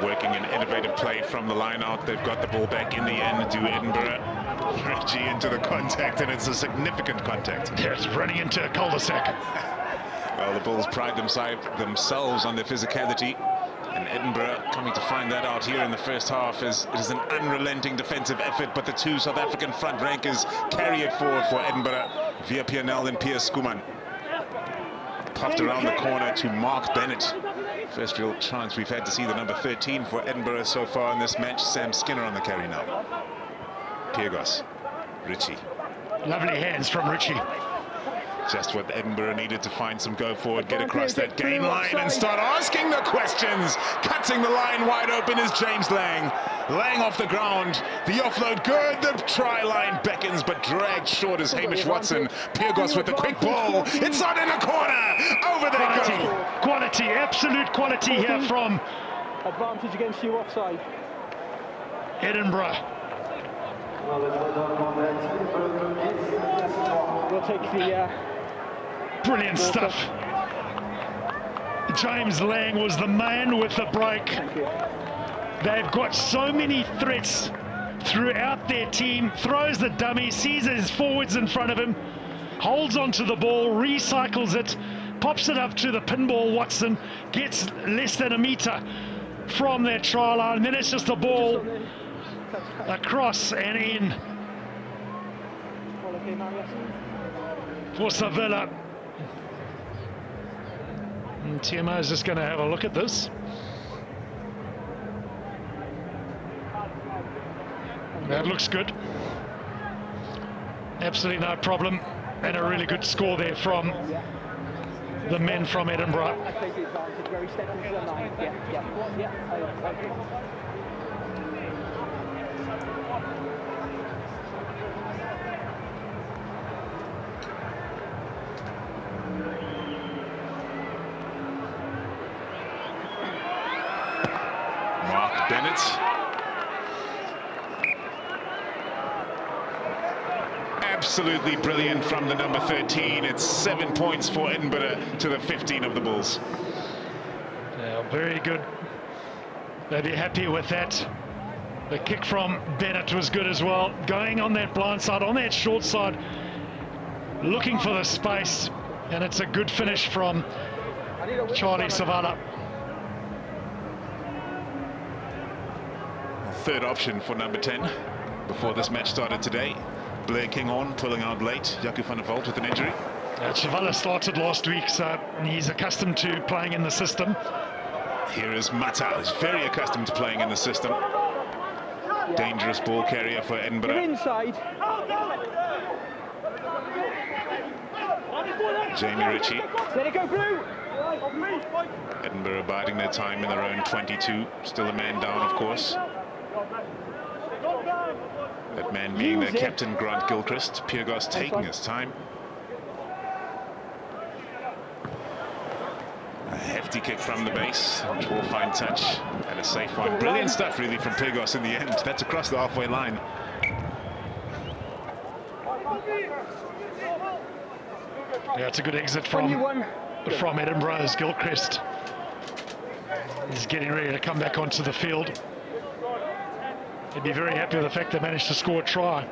[SPEAKER 1] Working an innovative play from the line out. They've got the ball back in the end to Edinburgh. Ritchie into the contact, and it's a significant contact.
[SPEAKER 2] Yeah, it's running into a cul-de-sac.
[SPEAKER 1] Well, the Bulls pride themselves on their physicality, and Edinburgh coming to find that out here in the first half. As it is an unrelenting defensive effort, but the two South African front rankers carry it forward for Edinburgh via Pianel and Piers Skuman. Popped around the corner to Mark Bennett. First real chance we've had to see the number 13 for Edinburgh so far in this match. Sam Skinner on the carry now. Piergos, Ritchie.
[SPEAKER 2] Lovely hands from Ritchie.
[SPEAKER 1] Just what Edinburgh needed to find some go forward, get across that gain line and start asking the questions. Cutting the line wide open is James Lang. Lang off the ground, the offload good, the try line beckons but dragged short as Hamish Watson. Piergos with the quick ball, it's not in a corner, over they go.
[SPEAKER 2] Quality, absolute quality here from
[SPEAKER 3] Advantage against you offside.
[SPEAKER 2] Edinburgh.
[SPEAKER 3] We'll take the
[SPEAKER 2] brilliant stuff. James Lang was the man with the break. They've got so many threats throughout their team. Throws the dummy, sees his forwards in front of him, holds onto the ball, recycles it, pops it up to the pinball Watson, gets less than a metre from that try line, and then it's just a ball across and in for Sevilla. And TMO is just going to have a look at this. That looks good. Absolutely no problem, and a really good score there from the men from Edinburgh.
[SPEAKER 1] Mark Bennett. Absolutely brilliant from the number 13. It's 7 points for Edinburgh to the 15 of the Bulls.
[SPEAKER 2] Yeah, very good. They'd be happy with that. The kick from Bennett was good as well. Going on that blind side, on that short side, looking for the space, and it's a good finish from Charlie Savala.
[SPEAKER 1] Third option for number 10 before this match started today. Blair Kinghorn pulling out late. Jaco van der Walt with an injury.
[SPEAKER 2] Chavala started last week, so he's accustomed to playing in the system.
[SPEAKER 1] Here is Mata, who's very accustomed to playing in the system. Dangerous ball carrier for Edinburgh.
[SPEAKER 3] You're inside.
[SPEAKER 1] Jamie Ritchie.
[SPEAKER 3] Let it go, Blue.
[SPEAKER 1] Edinburgh biding their time in their own 22. Still a man down, of course. That man being their captain, Grant Gilchrist. Piergos taking his time. A hefty kick from the base, which will find touch, and a safe one. Brilliant stuff, really, from Piergos in the end. That's across the halfway line.
[SPEAKER 2] Yeah, it's a good exit from from Edinburgh as Gilchrist is getting ready to come back onto the field. He'd be very happy with the fact they managed to score a try.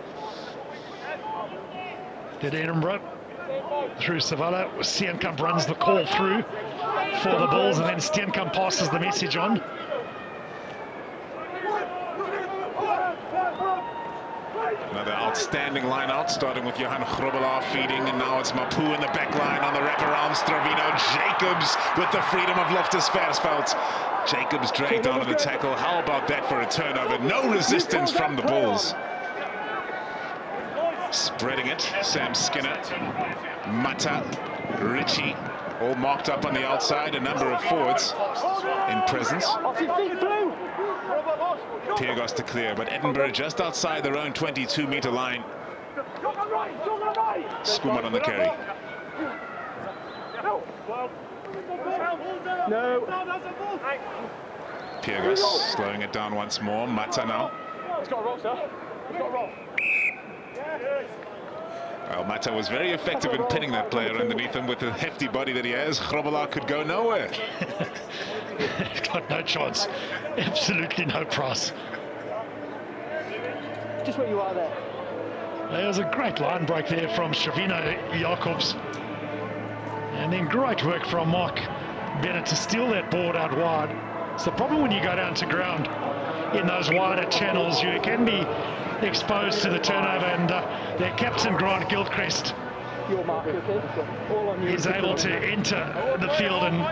[SPEAKER 2] Did Edinburgh through Savala. Steenkamp runs the call through for the Bulls, and then Steenkamp passes the message on.
[SPEAKER 1] Another outstanding line out, starting with Johan Grobbelaar feeding, and now it's Mapu in the back line on the wraparound. Stravino Jacobs with the freedom of Loftus Versfeld. Jacobs dragged onto the tackle. How about that for a turnover? No resistance from the Bulls. Spreading it, Sam Skinner, Mata, Ritchie, all marked up on the outside. A number of forwards in presence. Piergos to clear, but Edinburgh just outside their own 22-meter line. Skuman on the carry. Piergos slowing it down once more. Mata now.
[SPEAKER 3] He's got a roll, sir. He's got a roll.
[SPEAKER 1] Well, Mata was very effective in pinning that player underneath him with the hefty body that he has. Grobbelaar could go nowhere.
[SPEAKER 2] He's got no chance. Absolutely no price.
[SPEAKER 3] Just where you are there.
[SPEAKER 2] There was a great line break there from Stravino Jacobs. And then great work from Mark Bennett to steal that board out wide. It's the problem when you go down to ground in those wider channels. You can be exposed to the turnover, and their captain Grant Gilchrist is able to enter the field and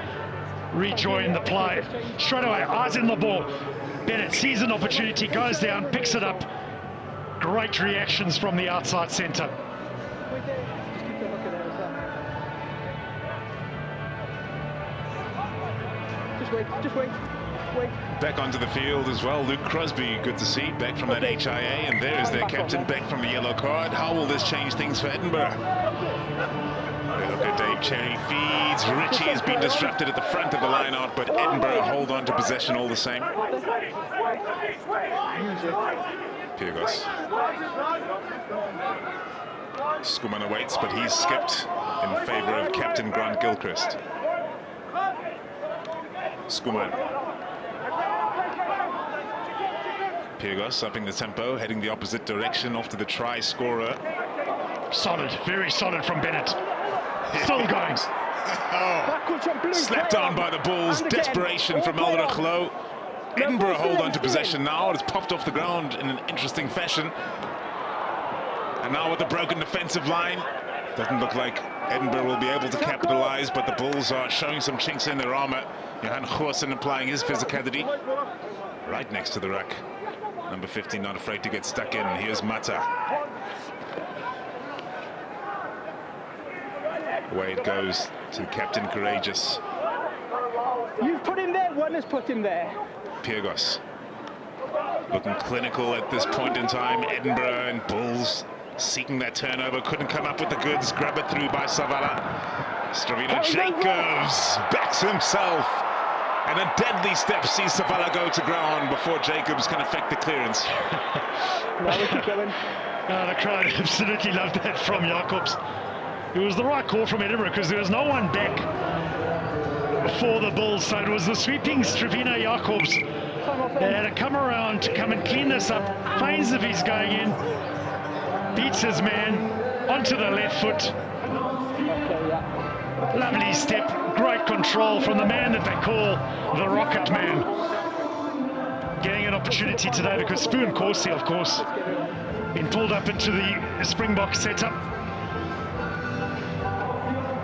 [SPEAKER 2] rejoin the play. Straight away, eyes in the ball. Bennett sees an opportunity, goes down, picks it up. Great reactions from the outside centre.
[SPEAKER 3] Just wait.
[SPEAKER 1] Back onto the field as well, Luke Crosby, good to see, back from that HIA, and there is their captain back from the yellow card. How will this change things for Edinburgh? They look at Dave Cherry, feeds, Ritchie has been disrupted at the front of the line out, but Edinburgh hold on to possession all the same. Piergos. Skuman awaits, but he's skipped in favour of captain Grant Gilchrist. Skuman. Piergos upping the tempo, heading the opposite direction off to the try scorer.
[SPEAKER 2] Solid, very solid from Bennett. Still going.
[SPEAKER 1] Slapped down by the Bulls. Desperation from Elderich Low. Edinburgh hold on to possession now. It's popped off the ground in an interesting fashion. And now with the broken defensive line, doesn't look like Edinburgh will be able to capitalize, but the Bulls are showing some chinks in their armor. Johan Goosen applying his physicality right next to the ruck. Number 15 not afraid to get stuck in. Here's Mata. Away it goes to Captain Courageous.
[SPEAKER 3] You've put him there, one has put him there.
[SPEAKER 1] Piergos looking clinical at this point in time. Edinburgh and Bulls seeking that turnover, couldn't come up with the goods. Grab it through by Savala. Stravino Jacobs backs himself, and a deadly step sees Savala go to ground before Jacobs can effect the clearance.
[SPEAKER 2] The crowd absolutely loved that from Jacobs. It was the right call from Edinburgh because there was no one back for the Bulls, so it was the sweeping Stravino Jacobs. They had to come around to come and clean this up. Feigns if he's going in, beats his man onto the left foot. Lovely step, great control from the man that they call the Rocket Man. Getting an opportunity today because Spoon Corsi, of course, been pulled up into the Springboks setup.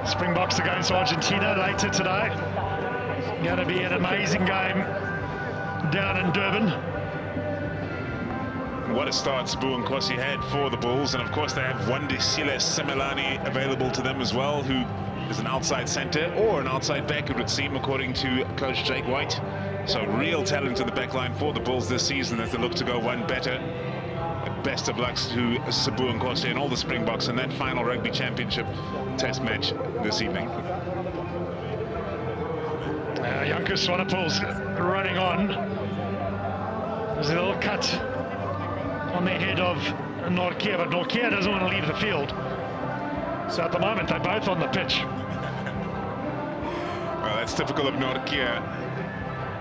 [SPEAKER 2] Springboks against Argentina later today. Going to be an amazing game down in Durban.
[SPEAKER 1] What a start Spoon Corsi had for the Bulls, and of course they have Wandisile Simelane available to them as well, who is an outside centre or an outside back, it would seem, according to coach Jake White. So real talent in the back line for the Bulls this season as they look to go one better. Best of luck to Sabu Nkosi and all the Springboks in that final Rugby Championship test match this evening.
[SPEAKER 2] Janko Swanepoel's running on. There's a little cut on the head of Nortje, but Nortje doesn't want to leave the field. So at the moment they're both on the pitch.
[SPEAKER 1] it's typical of Nortje.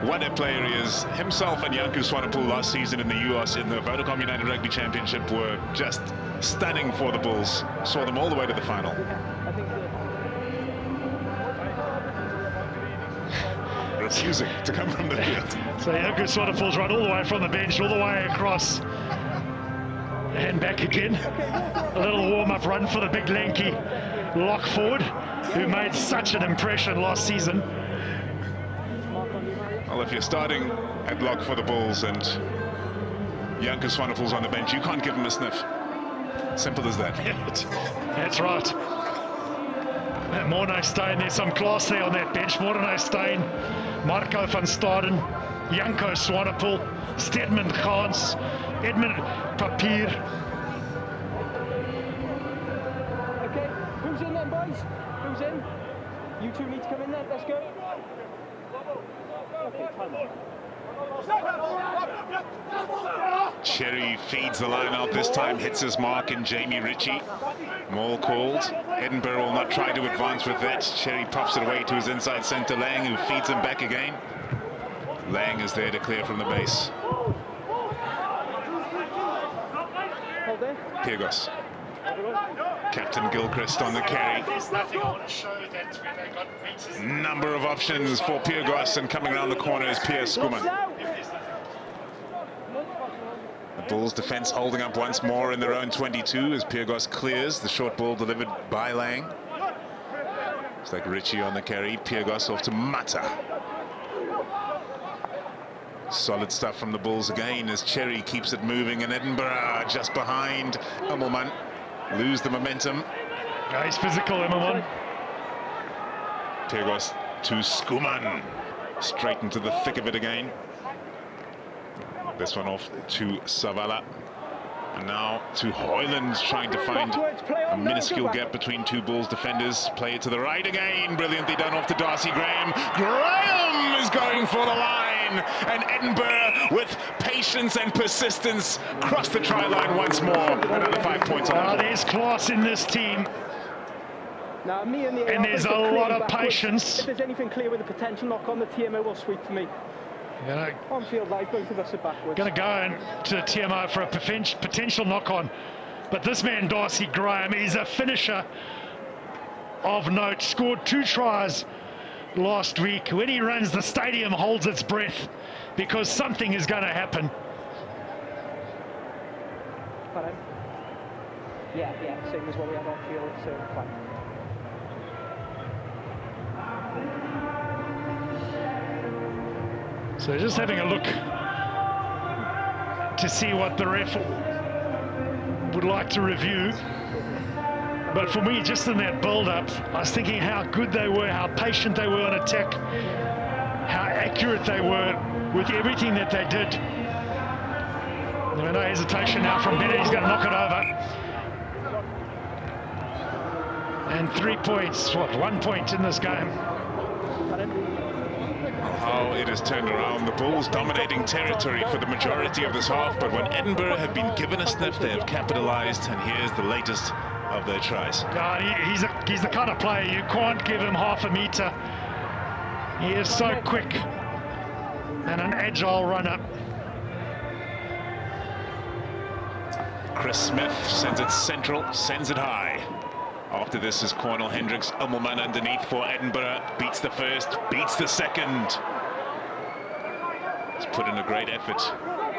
[SPEAKER 1] What a player he is. Himself and Janku Swanepoel last season in the US in the Vodacom United Rugby Championship were just stunning for the Bulls. Saw them all the way to the final. Refusing to come from the field.
[SPEAKER 2] So Janku Swanepoel's run all the way from the bench, all the way across. And back again. A little warm-up run for the big lanky lock forward, who made such an impression last season.
[SPEAKER 1] Well, if you're starting at lock for the Bulls and Janku Swanepoel's on the bench, you can't give him a sniff. Simple as that.
[SPEAKER 2] That's right. That Morne Steyn, there's some class there on that bench. Morne Steyn, Marco van Staden, Janku Swanepoel, Stedman Gans, Edmund Papier.
[SPEAKER 3] Okay, who's in then, boys? Who's in? You two need to come in then, let's go. Okay, time on.
[SPEAKER 1] Cherry feeds the line out this time, hits his mark in Jamie Ritchie. Maul called. Edinburgh will not try to advance with that. Cherry pops it away to his inside centre, Lang, who feeds him back again. Lang is there to clear from the base. Pyrgos. Captain Gilchrist on the carry. Number of options for Pyrgos, and coming around the corner is Pierre Schoeman. The Bulls defence holding up once more in their own 22 as Pyrgos clears the short ball delivered by Lang. It's like Ritchie on the carry. Pyrgos off to Mata. Solid stuff from the Bulls again as Cherry keeps it moving, and Edinburgh just behind. Immelman lose the momentum.
[SPEAKER 2] Yeah, he's physical, Immelman.
[SPEAKER 1] Pyrgos to Schoeman, straight into the thick of it again. This one off to Savala, and now to Hoyland, trying to find a minuscule gap between two Bulls defenders. Play it to the right again, brilliantly done off to Darcy Graham. Graham is going for the line, and Edinburgh with patience and persistence cross the try line once more. Another 5 points on the
[SPEAKER 2] There's class in this team.
[SPEAKER 3] Now, me and
[SPEAKER 2] there's a lot of patience.
[SPEAKER 3] If there's anything clear with the potential knock on, the TMO will sweep to me. On field live, both of us are backwards.
[SPEAKER 2] Going to go into TMO for a potential knock-on. But this man, Darcy Graham, is a finisher of note. Scored 2 tries last week. When he runs, the stadium holds its breath because something is going to happen.
[SPEAKER 3] Yeah, same as what we had on field, so fine.
[SPEAKER 2] So just having a look to see what the ref would like to review. But for me, just in that build-up, I was thinking how good they were, how patient they were on attack, how accurate they were with everything that they did. No hesitation now from Bennett. He's going to knock it over. And 3 points, 1 point in this game.
[SPEAKER 1] How it has turned around. The Bulls dominating territory for the majority of this half, but when Edinburgh have been given a sniff, they have capitalized, and here's the latest of their tries.
[SPEAKER 2] He's the kind of player you can't give him half a meter. He is so quick and an agile runner.
[SPEAKER 1] Chris Smith sends it central, sends it high. After this is Cornel Hendricks. Immelman underneath for Edinburgh. Beats the first, beats the second. He's put in a great effort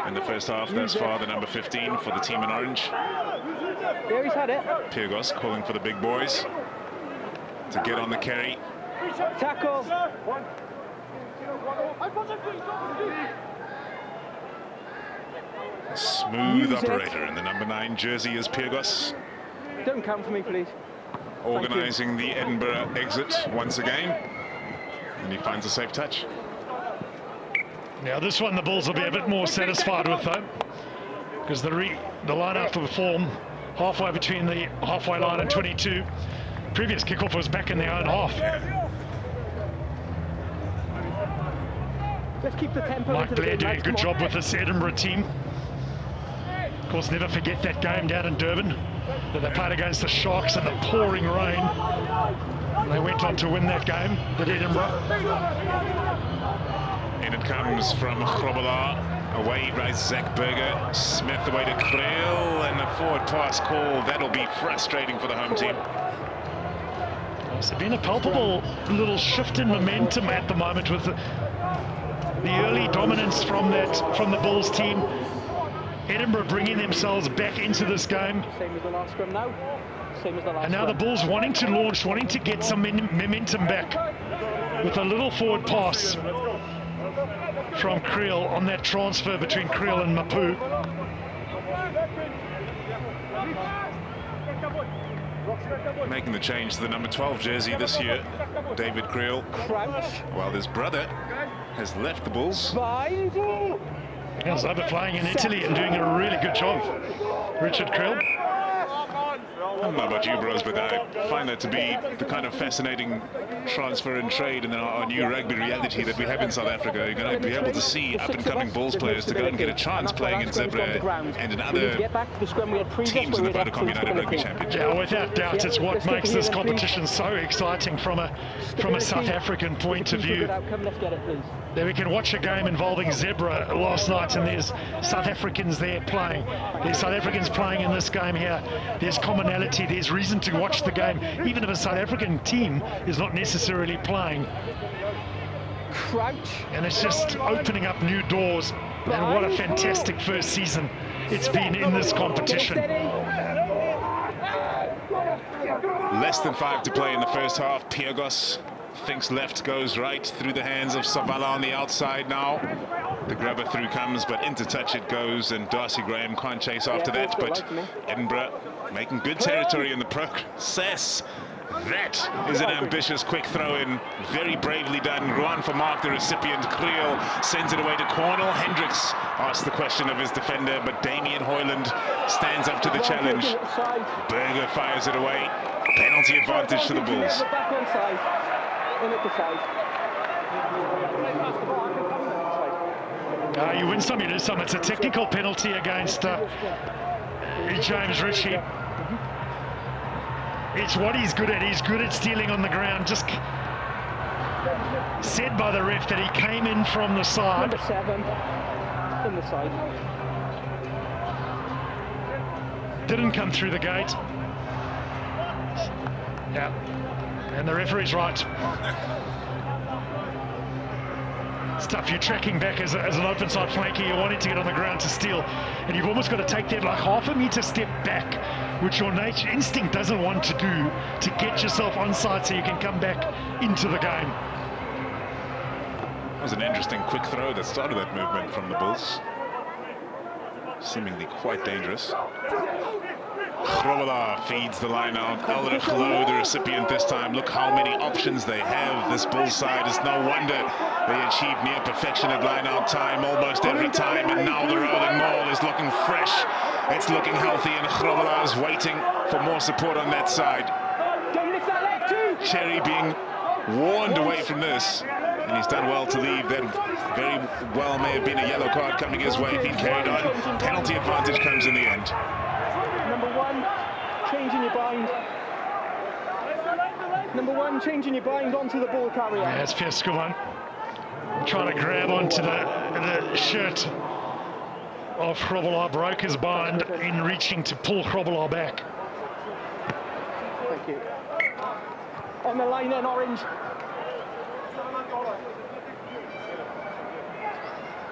[SPEAKER 1] in the first half thus far, the number 15 for the team in orange.
[SPEAKER 3] There he's had it.
[SPEAKER 1] Pyrgos calling for the big boys to get on the carry.
[SPEAKER 3] Tackle.
[SPEAKER 1] Smooth operator in the number 9 jersey is Pyrgos.
[SPEAKER 3] Don't count for me, please.
[SPEAKER 1] Organising the Edinburgh exit once again, and he finds a safe touch.
[SPEAKER 2] Now this one the Bulls will be a bit more satisfied with, though, because the line-out for the form halfway between the halfway line and 22. Previous kickoff was back in their own half.
[SPEAKER 3] Let's keep the tempo.
[SPEAKER 2] Mike Blair doing a good job with this Edinburgh team. Of course, never forget that game down in Durban that they played against the Sharks in the pouring rain. They went on to win that game, did Edinburgh.
[SPEAKER 1] And it comes from Grobbelaar. Away by Zach Berger. Smith away to Creel, and a forward pass call. That'll be frustrating for the home team.
[SPEAKER 2] There's been a palpable little shift in momentum at the moment with the early dominance from the Bulls team. Edinburgh bringing themselves back into this game.
[SPEAKER 3] Same as the last scrum now. Same as the last
[SPEAKER 2] And now the Bulls wanting to launch, wanting to get some momentum back with a little forward pass from Creel on that transfer between Creel and Mapu.
[SPEAKER 1] Making the change to the number 12 jersey this year, David Creel, while his brother has left the Bulls.
[SPEAKER 2] He's over playing in Italy and doing a really good job, Richard Creel.
[SPEAKER 1] I don't know about you, bros, but I find that to be the kind of fascinating transfer and trade in our new rugby reality that we have in South Africa. You're going to be able to see up-and-coming Bulls players to go and get a chance playing in Zebra and in other teams in the Vodacom United Rugby Championship.
[SPEAKER 2] Yeah, without doubt, it's what makes this competition so exciting from a South African point of view. There we can watch a game involving Zebra last night, and there's South Africans there playing. There's South Africans playing in this game here. There's commonality, there's reason to watch the game, even if a South African team is not necessarily playing. And it's just opening up new doors, and what a fantastic first season it's been in this competition.
[SPEAKER 1] Less than 5 to play in the first half. Piagos thinks left, goes right through the hands of Savala on the outside now. The grabber through comes, but into touch it goes, and Darcy Graham can't chase after that. But Edinburgh making good territory in the process. That is an ambitious quick throw-in, very bravely done. Ruan for Mark, the recipient. Creel sends it away to Cornell. Hendricks asks the question of his defender, but Damien Hoyland stands up to the challenge. Berger fires it away. Penalty advantage to the Bulls.
[SPEAKER 2] You win some, you lose some. It's a technical penalty against James Ritchie. It's what he's good at. He's good at stealing on the ground. Just said by the ref that he came in from the side.
[SPEAKER 3] Number 7 in the side.
[SPEAKER 2] Didn't come through the gate. Yeah, and the referee's right. Stuff you're tracking back as an open side flanker, you're wanting to get on the ground to steal, and you've almost got to take that like half a meter step back, which your instinct doesn't want to do, to get yourself onside so you can come back into the game.
[SPEAKER 1] That was an interesting quick throw that started that movement from the Bulls. Seemingly quite dangerous. Grobbelaar feeds the line out. Ulrich Lowe, the recipient this time. Look how many options they have. This Bulls side is no wonder they achieve near perfection at line out time almost every time. And now the rolling maul is looking fresh. It's looking healthy, and Grobbelaar's waiting for more support on that side. Cherry being warned away from this, and he's done well to leave. That very well may have been a yellow card coming his way if he carried on. Penalty advantage comes in the end.
[SPEAKER 3] Number 1, changing your bind. Number 1, changing your bind onto the ball carrier.
[SPEAKER 2] Yeah, it's Pescovan trying to grab onto the shirt of Grobbelaar, broke his bind in reaching to pull Grobbelaar back.
[SPEAKER 3] Thank you. On the line in orange.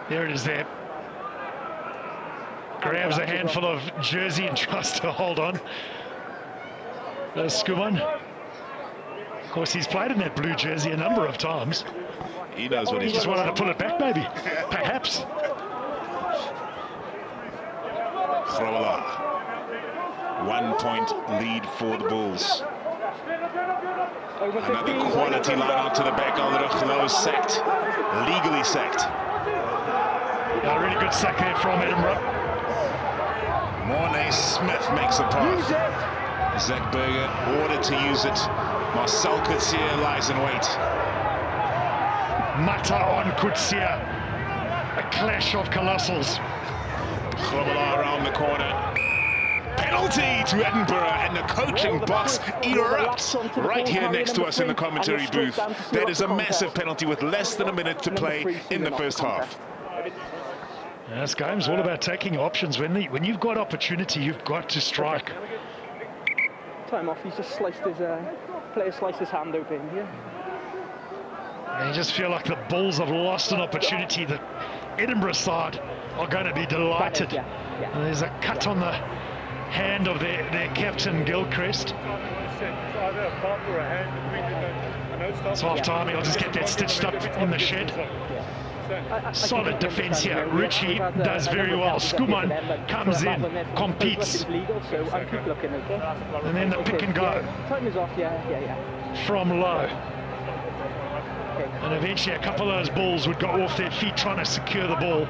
[SPEAKER 2] There it is there. Grabs a handful of jersey and tries to hold on. There's Skuman. Of course, he's played in that blue jersey a number of times.
[SPEAKER 1] He knows what
[SPEAKER 2] he just wanted to pull it back, maybe. Perhaps.
[SPEAKER 1] Grobbelaar. 1 point lead for the Bulls. Another quality line out to the back. Ulrich Lowe sacked. Legally sacked.
[SPEAKER 2] A really good sack there from Edinburgh.
[SPEAKER 1] Mornay Smith makes a pass. Zach Berger ordered to use it. Marcel Coetzee lies in wait.
[SPEAKER 2] Mata on Coetzee. A clash of colossals.
[SPEAKER 1] Grobbelaar around the corner. Penalty to Edinburgh, and the coaching box erupts right here next to us in the commentary booth. That is a massive penalty with less than a minute to play in the first half.
[SPEAKER 2] This game's all about taking options. When you've got opportunity, you've got to strike.
[SPEAKER 3] Time off. He's just sliced his player sliced his hand open here.
[SPEAKER 2] And you just feel like the Bulls have lost an opportunity. The Edinburgh side are going to be delighted. And there's a cut on the hand of their captain Gilchrist. It's half time. He'll just get that stitched up in the shed. Solid defence here. Richie does very well. Skuman comes in, competes. And then the pick and go from low. And eventually a couple of those Bulls would go off their feet trying to secure the ball.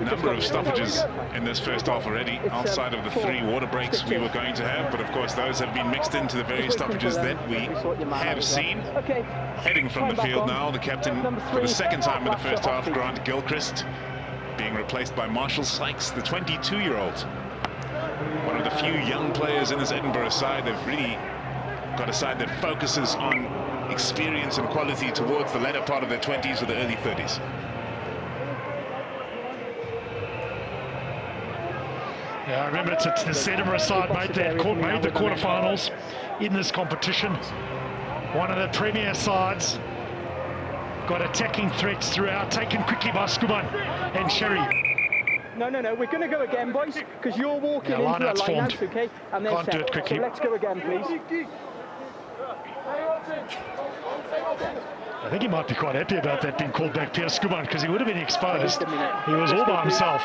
[SPEAKER 1] Number of stoppages in this first half already, outside of the 3 water breaks we were going to have, but of course those have been mixed into the various stoppages that we have seen. Heading from the field now, the captain for the second time in the first half, Grant Gilchrist, being replaced by Marshall Sykes, the 22-year-old. One of the few young players in this Edinburgh side. They've really got a side that focuses on experience and quality towards the latter part of their 20s or the early 30s.
[SPEAKER 2] Yeah, I remember it's the Edinburgh side made the quarterfinals in this competition. One of the premier sides. Got attacking threats throughout, taken quickly by Skuman and Sherry.
[SPEAKER 3] No, we're going to go again, boys, because you're walking into a line-out, okay? And then
[SPEAKER 2] can't do it quickly.
[SPEAKER 3] So let's go again, please.
[SPEAKER 2] I think he might be quite happy about that being called back, Pierre Skuman, because he would have been exposed. He was all by himself.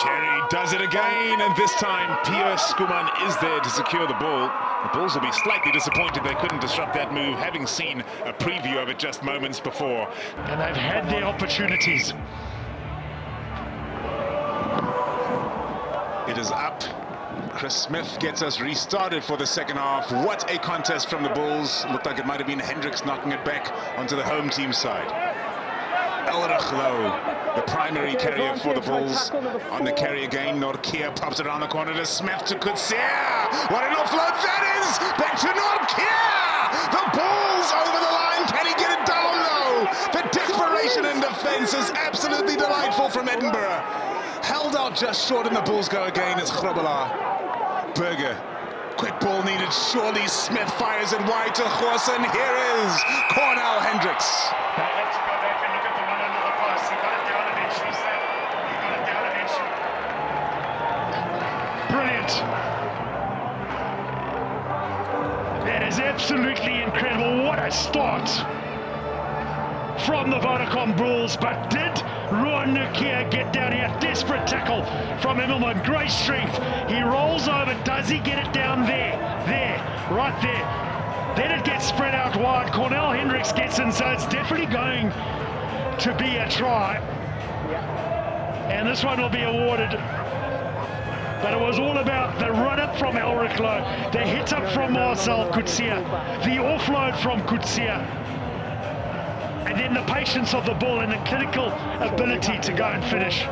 [SPEAKER 1] Cherry does it again, and this time Pierre Skuman is there to secure the ball. The Bulls will be slightly disappointed they couldn't disrupt that move, having seen a preview of it just moments before.
[SPEAKER 2] And they've had their opportunities.
[SPEAKER 1] It is up. Chris Smith gets us restarted for the second half. What a contest from the Bulls. Looked like it might have been Hendricks knocking it back onto the home team side. Elrich Low, the primary carrier for the Bulls. On the carry again, Norkia pops it around the corner to Smith to Kutsia. What an offload that is! Back to Norkia! The Bulls over the line. Can he get it down low? The desperation in defence is absolutely delightful from Edinburgh. Held out just short, and the Bulls go again. It's Grobelaar. Berger. Quick ball needed. Surely Smith fires it wide to Goosen. Here is Cornell Hendricks.
[SPEAKER 2] Brilliant. That is absolutely incredible. What a start from the Vodacom Bulls. But did Ruan Nukia get down here? Desperate tackle from Immelman. Great strength. He rolls over. Does he get it down there? There. Right there. Then it gets spread out wide. Cornell Hendricks gets in, so it's definitely going to be a try. And this one will be awarded. But it was all about the run-up from Elrich Low, the hit-up from Marcel Kutsia, the offload from Kutsia, and then the patience of the ball and the clinical ability to go and finish.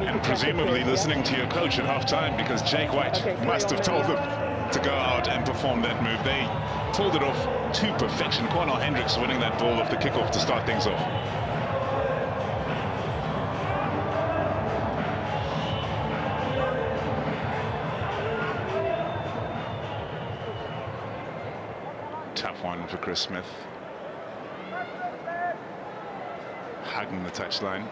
[SPEAKER 1] And presumably listening to your coach at half-time, because Jake White must have told them to go out and perform that move. They pulled it off to perfection. Cornell Hendricks winning that ball off the kickoff to start things off. Tough one for Chris Smith. Hugging the touchline.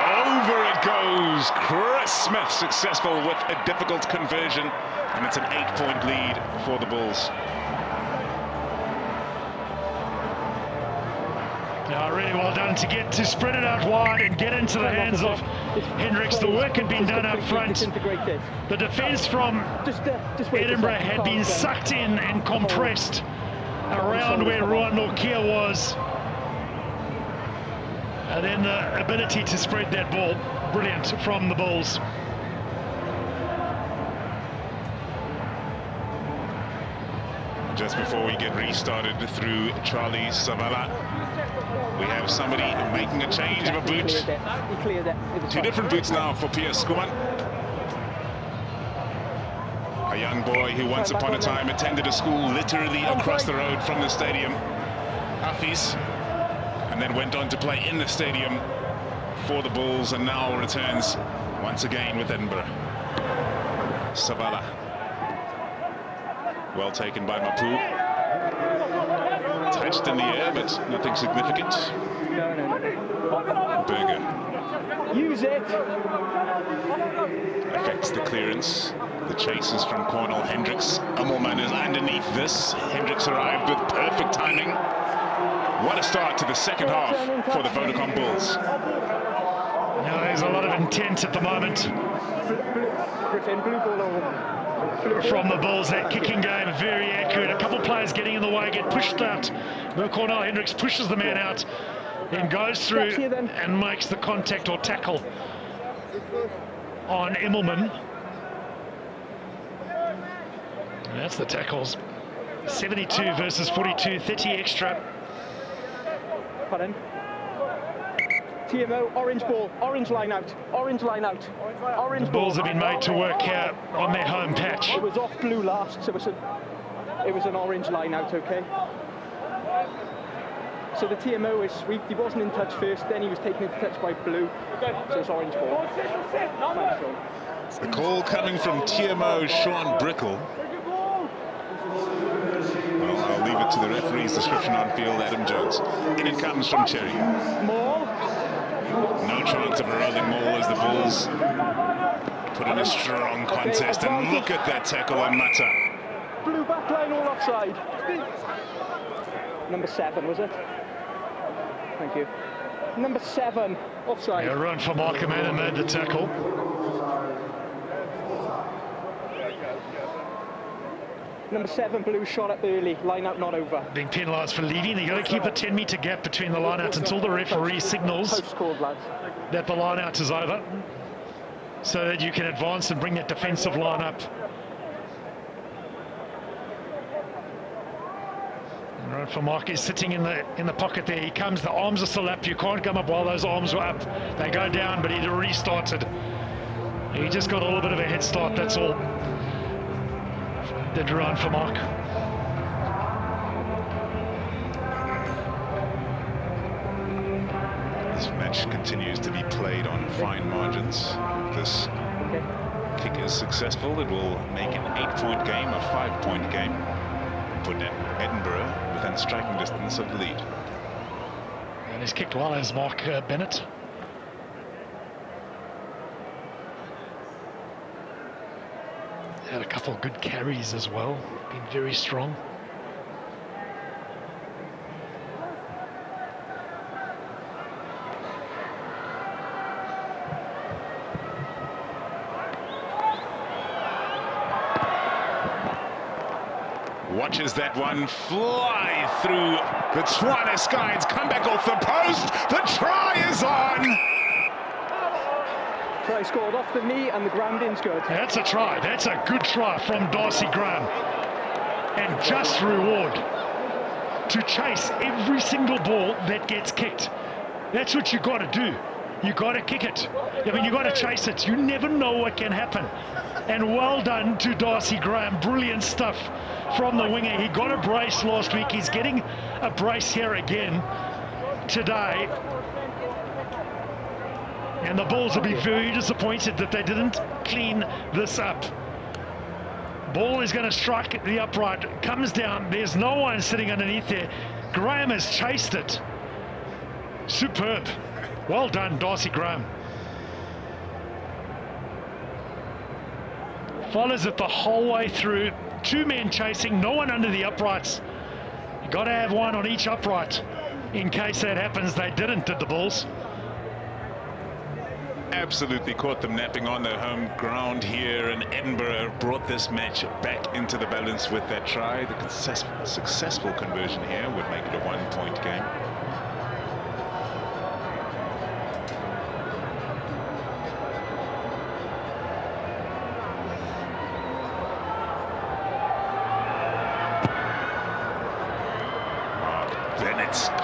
[SPEAKER 1] Over it goes. Chris Smith successful with a difficult conversion, and it's an 8-point lead for the Bulls.
[SPEAKER 2] Yeah, really well done to get to spread it out wide and get into the hands of Hendricks. The work had been done up front. The defence from Edinburgh had been sucked in and compressed around where Ruan Norkia was. And then the ability to spread that ball, brilliant from the Bulls.
[SPEAKER 1] Just before we get restarted through Charlie Savala, we have somebody making a change of a boot. Two different boots now for Piers Skuman. A young boy who once upon a time attended a school literally across the road from the stadium, Hafiz, and then went on to play in the stadium for the Bulls, and now returns once again with Edinburgh. Savala. Well taken by Mapu. Touched in the air, but nothing significant. Berger.
[SPEAKER 3] Use it.
[SPEAKER 1] Affects the clearance. The chase is from Cornel Hendricks. Immelman is underneath this. Hendricks arrived with perfect timing. What a start to the second half for the Vodacom Bulls.
[SPEAKER 2] Yeah, there's a lot of intent at the moment from the Bulls. That kicking game, very accurate. A couple players getting in the way, get pushed out. Cornel Hendricks pushes the man out, then goes through and makes the contact or tackle on Immelman. And that's the tackles. 72 versus 42, 30 extra.
[SPEAKER 3] Pardon. TMO, orange ball, orange line out, orange line out, orange
[SPEAKER 2] the Bulls have been made to work here on their home patch.
[SPEAKER 3] It was off blue last, so it was an orange line out, okay? So the TMO is, he wasn't in touch first, then he was taken into touch by blue, so it's orange ball.
[SPEAKER 1] The call coming from TMO Sean Brickle. Well, I'll leave it to the referee's description on field, Adam Jones. In it comes from Cherry.
[SPEAKER 3] Maul.
[SPEAKER 1] No chance of a rolling maul as the Bulls put in a strong contest. And look at that tackle on Mata.
[SPEAKER 3] Blue back line all offside. Number 7, was it? Thank you. Number 7, offside.
[SPEAKER 2] Yeah, run for Markham and made the tackle.
[SPEAKER 3] Number 7, blue shot up early, line out not over.
[SPEAKER 2] Being penalised for leaving. You've got to keep a 10-metre gap between the line-out until the referee signals that the line-out is over, so that you can advance and bring that defensive line up. Right, for Mark is sitting in the pocket there. He comes, the arms are still up. You can't come up while those arms were up. They go down, but he'd already started. He just got a little bit of a head start, that's all. Did run for Mark.
[SPEAKER 1] This match continues to be played on fine margins. If this kick is successful, it will make an 8-point game a 5-point game, put Edinburgh within striking distance of the lead.
[SPEAKER 2] And he's kicked well as Mark Bennett. Had a couple of good carries as well, been very strong.
[SPEAKER 1] Watches that one fly through the Tshwane sky. It's come back off the post. The try is on.
[SPEAKER 3] Try scored off the knee and the grounding's good.
[SPEAKER 2] That's a try. That's a good try from Darcy Graham. And just reward to chase every single ball that gets kicked. That's what you got to do. You got to kick it. I mean, you got to chase it. You never know what can happen. And well done to Darcy Graham. Brilliant stuff from the winger. He got a brace last week. He's getting a brace here again today. And the Bulls will be very disappointed that they didn't clean this up. Ball is going to strike the upright, comes down. There's no one sitting underneath there. Graham has chased it. Superb. Well done, Darcy Graham. Follows it the whole way through. 2 men chasing, no one under the uprights. You've got to have one on each upright in case that happens. They didn't, did the Bulls?
[SPEAKER 1] Absolutely caught them napping on their home ground here, and Edinburgh brought this match back into the balance with that try. The successful conversion here would make it a 1-point game.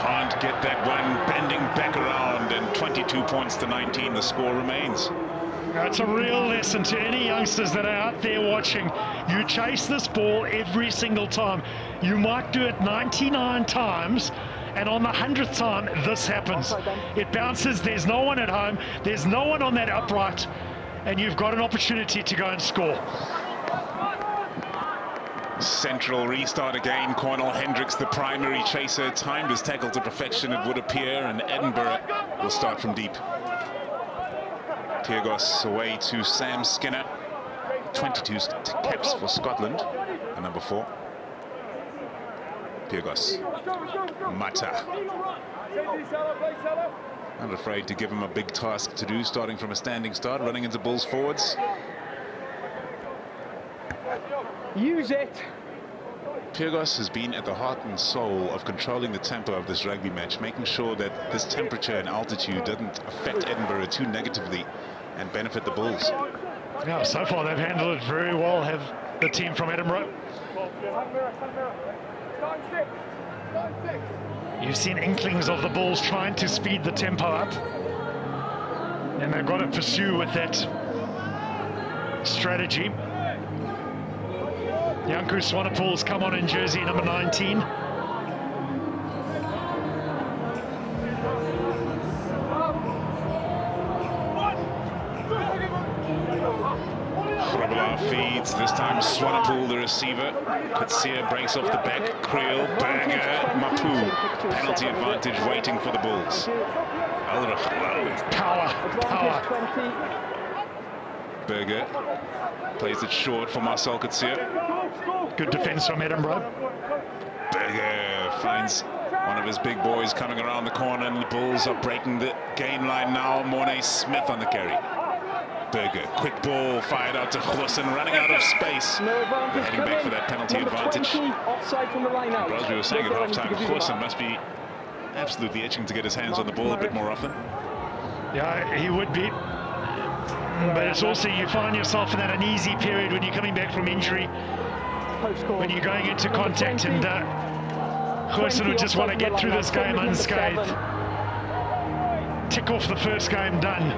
[SPEAKER 1] Can't get that one, bending back around, and 22 points to 19, the score remains.
[SPEAKER 2] It's a real lesson to any youngsters that are out there watching. You chase this ball every single time. You might do it 99 times, and on the 100th time, this happens. It bounces, there's no one at home, there's no one on that upright, and you've got an opportunity to go and score.
[SPEAKER 1] Central restart again. Cornel Hendricks, the primary chaser, timed his tackle to perfection, it would appear, and Edinburgh will start from deep. Pirgos away to Sam Skinner. 22 caps for Scotland, the number 4. Pirgos. Mata. Not afraid to give him a big task to do, starting from a standing start, running into Bulls forwards.
[SPEAKER 3] Use it.
[SPEAKER 1] Pirgos has been at the heart and soul of controlling the tempo of this rugby match, making sure that this temperature and altitude doesn't affect Edinburgh too negatively and benefit the Bulls.
[SPEAKER 2] Yeah, so far they've handled it very well, have the team from Edinburgh. You've seen inklings of the Bulls trying to speed the tempo up, and they've got to pursue with that strategy. Janku Swanepoel's come on in jersey number 19.
[SPEAKER 1] Feeds, this time Swanepoel the receiver. Kutsia breaks off the back. Creel, Berger, Mapu. Penalty advantage waiting for the Bulls. Ulrich low.
[SPEAKER 2] Power.
[SPEAKER 1] Berger plays it short for Marcel Kutsia.
[SPEAKER 2] Good defense from Edinburgh.
[SPEAKER 1] Berger finds one of his big boys coming around the corner, and the Bulls are breaking the gain line now. Mornay Smith on the carry. Berger, quick ball fired out to Goosen, running out of space. They're heading back for that penalty advantage. As we were saying at half-time, Goosen must be absolutely itching to get his hands on the ball a bit more often.
[SPEAKER 2] Yeah, he would be. But it's also, you find yourself in that uneasy period when you're coming back from injury, when you're going into contact, and Goosen would just want to get through this game unscathed. Tick off the first game done.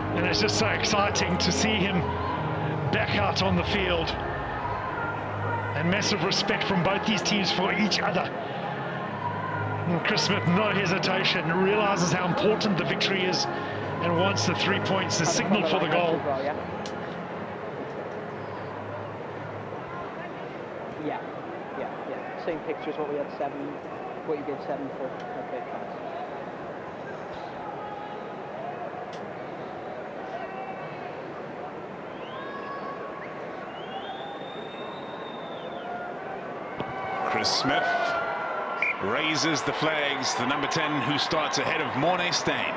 [SPEAKER 2] And it's just so exciting to see him back out on the field. And massive respect from both these teams for each other. And Chris Smith, no hesitation, realizes how important the victory is and wants the 3 points, the signal for the goal.
[SPEAKER 3] Yeah. Same picture as what we had 7, what you gave 7 for. Okay, thanks.
[SPEAKER 1] Chris Smith raises the flags, the number 10 who starts ahead of Mornay Steyn.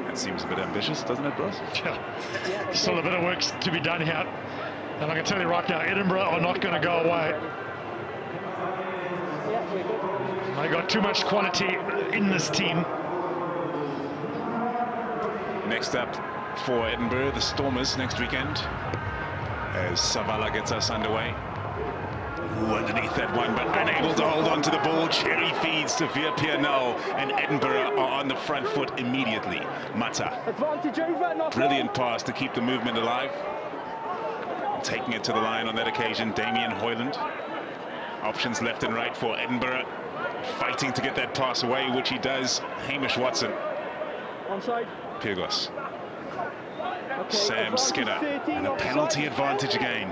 [SPEAKER 1] That seems a bit ambitious, doesn't it, Bros?
[SPEAKER 2] Yeah, still a bit of work to be done here. And I can tell you right now, Edinburgh are not going to go away. They got too much quality in this team.
[SPEAKER 1] Next up for Edinburgh, the Stormers next weekend, as Savala gets us underway. Ooh, underneath that one, but unable to hold on to the ball. Cherry feeds to Veer Piernel, and Edinburgh are on the front foot immediately. Mata. Brilliant pass to keep the movement alive. Taking it to the line on that occasion, Damien Hoyland. Options left and right for Edinburgh. Fighting to get that pass away, which he does. Hamish Watson.
[SPEAKER 3] Onside.
[SPEAKER 1] Pirgos. Sam Skinner, and a penalty advantage again.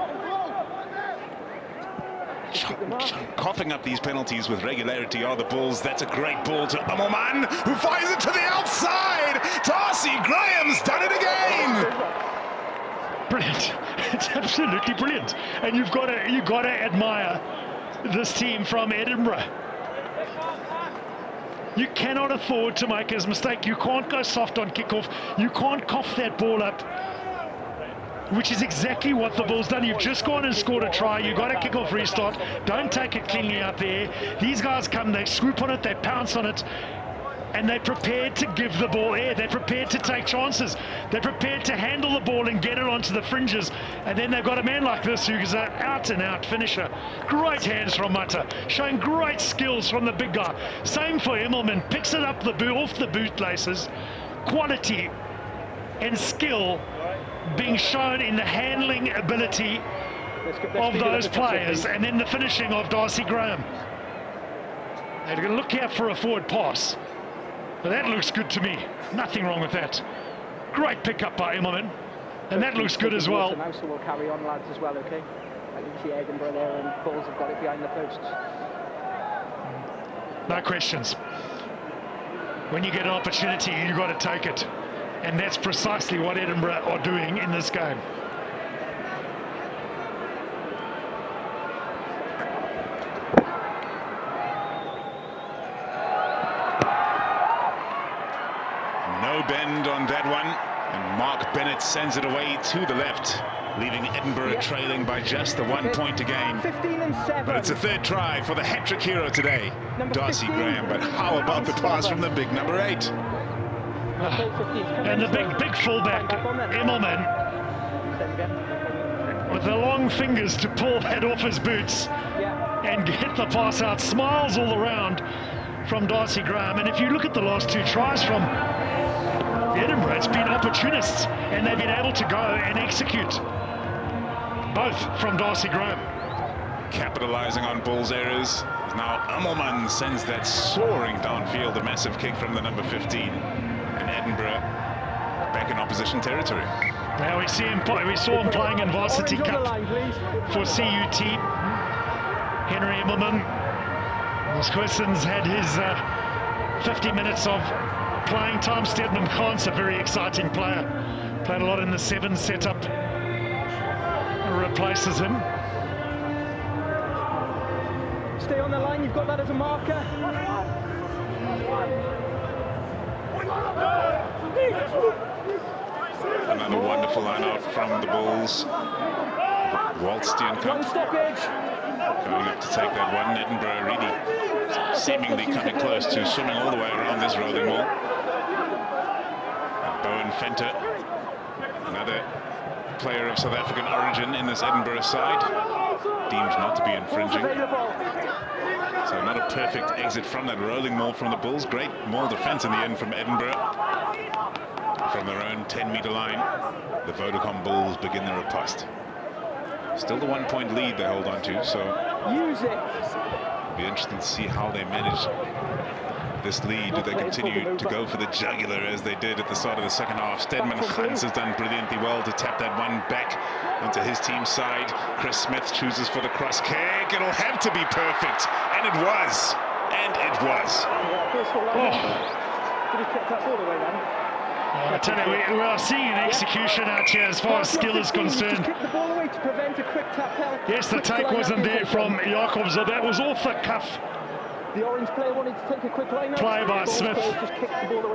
[SPEAKER 1] Coughing up these penalties with regularity are the Bulls. That's a great ball to Amorman, who fires it to the outside. Darcy Graham's done it again.
[SPEAKER 2] Brilliant. It's absolutely brilliant. And you've got to admire this team from Edinburgh. You cannot afford to make a mistake. You can't go soft on kickoff. You can't cough that ball up, which is exactly what the Bulls done. You've just gone and scored a try. You've got a kickoff restart. Don't take it cleanly out there. These guys come, they swoop on it, they pounce on it. and they're prepared to give the ball air. They're prepared to take chances. They're prepared to handle the ball and get it onto the fringes. And then they've got a man like this who's an out-and-out finisher. Great hands from Mata, showing great skills from the big guy. Same for Immelman, picks it up off the bootlaces. Quality and skill being shown in the handling ability of those players, and then the finishing of Darcy Graham. They're going to look out for a forward pass. But that looks good to me. Nothing wrong with that. Great pickup by Immelman. And that looks good as well.
[SPEAKER 3] Now, so we'll carry on, lads, as well, okay? I can see Edinburgh there, and Bulls have got it behind the posts.
[SPEAKER 2] No questions. When you get an opportunity, you've got to take it. And that's precisely what Edinburgh are doing in this game.
[SPEAKER 1] No bend on that one, and Mark Bennett sends it away to the left, leaving Edinburgh trailing by just the 1 point to gain.
[SPEAKER 3] 15 and 7.
[SPEAKER 1] But it's a third try for the hat-trick hero today, Darcy Graham. But how about the pass from the big number 8?
[SPEAKER 2] And the big fullback, Immelman, with the long fingers to pull that off his boots and get the pass out. Smiles all around from Darcy Graham. And if you look at the last 2 tries from Edinburgh, it's been opportunists, and they've been able to go and execute. Both from Darcy Graham.
[SPEAKER 1] Capitalizing on Bulls' errors. Now Immelman sends that soaring downfield, a massive kick from the number 15. And Edinburgh back in opposition territory.
[SPEAKER 2] Now we saw him playing in Varsity Cup for CUT. Henry Immelman. Squisson's had his 50 minutes of playing time. Stedman Khan's a very exciting player. Played a lot in the 7 setup. Replaces him.
[SPEAKER 3] Stay on the line, you've got that as a marker.
[SPEAKER 1] Another wonderful line out from the Bulls. Walt Steenkamp going up to take that one. Edinburgh really seemingly coming close to swimming all the way around this rolling wall. And Bowen Fenter, another player of South African origin in this Edinburgh side, deemed not to be infringing. So not a perfect exit from that rolling maul from the Bulls. Great maul defense in the end from Edinburgh. From their own 10-meter line, the Vodacom Bulls begin their riposte. Still the 1 point lead they hold on to, so it'll be interesting to see how they manage this lead. Do they continue to go for the jugular as they did at the start of the second half? Stedman Hans has done brilliantly well to tap that one back into his team's side. Chris Smith chooses for the cross kick. It'll have to be perfect, and it was. And it was.
[SPEAKER 3] Did he kick that all the way then?
[SPEAKER 2] I tell you, we are seeing an execution out here as far as skill is concerned.
[SPEAKER 3] Kick the ball away to prevent a quick tap help.
[SPEAKER 2] Yes, the take wasn't there from Jacobs. That was off the cuff.
[SPEAKER 3] The orange player wanted to take a quick line out.
[SPEAKER 2] Play by Smith.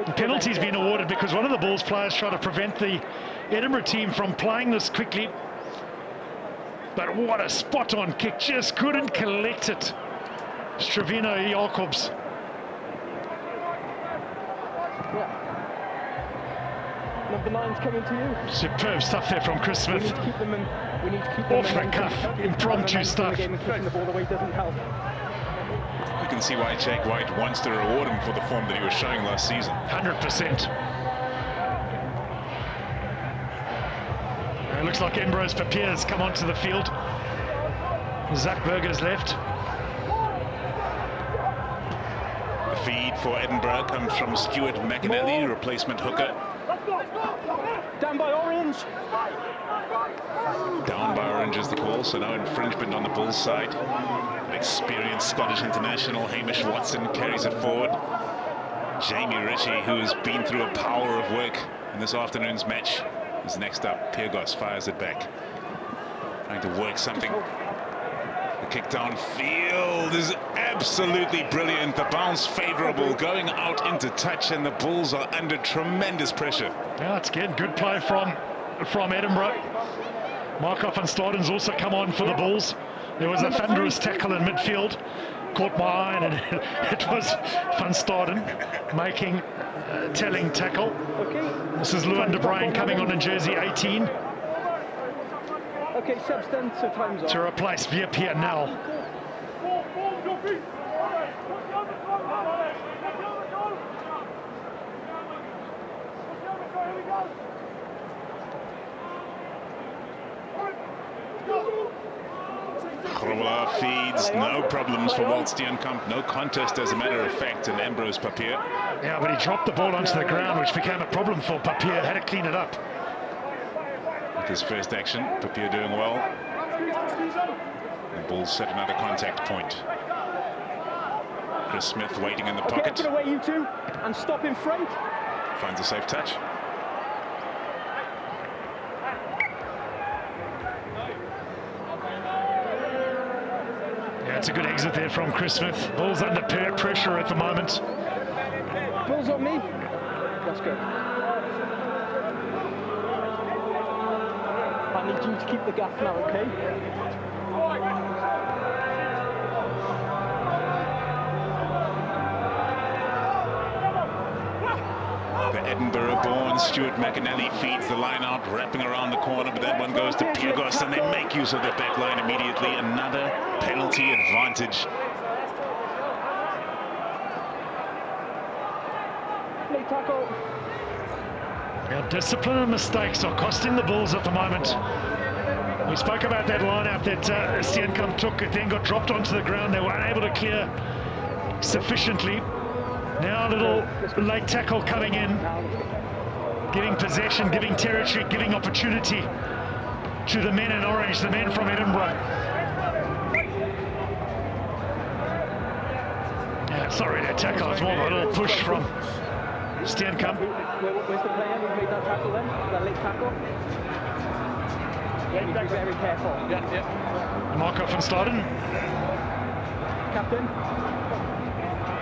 [SPEAKER 2] The penalty's been awarded because one of the Bulls players tried to prevent the Edinburgh team from playing this quickly. But what a spot-on kick. Just couldn't collect it. Stravino Jacobs.
[SPEAKER 3] Number 9's coming to you.
[SPEAKER 2] Superb stuff there from Chris Smith.
[SPEAKER 3] We need to keep them
[SPEAKER 2] off the cuff, impromptu stuff.
[SPEAKER 3] The ball away doesn't help.
[SPEAKER 1] You can see why Jake White wants to reward him for the form that he was showing last season.
[SPEAKER 2] 100%. It looks like Ambrose Papier's come onto the field. Zach Berger's left.
[SPEAKER 1] The feed for Edinburgh comes from Stuart McAnally, replacement hooker.
[SPEAKER 3] Down by Orange.
[SPEAKER 1] Down by Orange is the call, so no infringement on the Bulls side. An experienced Scottish international, Hamish Watson, carries it forward. Jamie Ritchie, who's been through a power of work in this afternoon's match, is next up. Piergos fires it back. Trying to work something. The kick downfield is absolutely brilliant. The bounce favorable, going out into touch, and the Bulls are under tremendous pressure.
[SPEAKER 2] Yeah, it's good. Good play from Edinburgh. Markov and Staden's also come on for the Bulls. There was a thunderous tackle in midfield caught my eye, and it was Van Staden making a telling tackle. This is Lewin de Bruin coming on in jersey 18.
[SPEAKER 3] Okay, subs done, so time's on.
[SPEAKER 2] To replace Pierre Nel.
[SPEAKER 1] Grobbelaar feeds, no problems for Walt Steenkamp, no contest as a matter of fact, and Ambrose Papier.
[SPEAKER 2] Yeah, but he dropped the ball onto the ground, which became a problem for Papier. Had to clean it up.
[SPEAKER 1] With his first action, Papier doing well. The Bulls set another contact point. Chris Smith waiting in the pocket.
[SPEAKER 3] Get away, you two, and stop in front.
[SPEAKER 1] Finds a safe touch.
[SPEAKER 2] Yeah, it's a good exit there from Chris Smith. Bulls under pressure at the moment.
[SPEAKER 3] Bulls on me. That's good. I need you to keep the gap now, okay?
[SPEAKER 1] The Edinburgh-born Stuart McAnally feeds the line out, wrapping around the corner, but that one goes to Pugos, and they make use of the back line immediately. Another penalty advantage.
[SPEAKER 3] Late tackle.
[SPEAKER 2] Yeah, discipline and mistakes are costing the Bulls at the moment. We spoke about that line out that Steenkamp took. It then got dropped onto the ground. They were unable to clear sufficiently. Now a little late tackle coming in, giving possession, giving territory, giving opportunity to the men in orange, the men from Edinburgh. Yeah, it's not really a tackle, it's more of a little push from Steenkamp.
[SPEAKER 3] Where's the player who made that tackle then? That late tackle? Yeah, you be very careful. Yeah.
[SPEAKER 2] Marco van Staden.
[SPEAKER 3] Captain.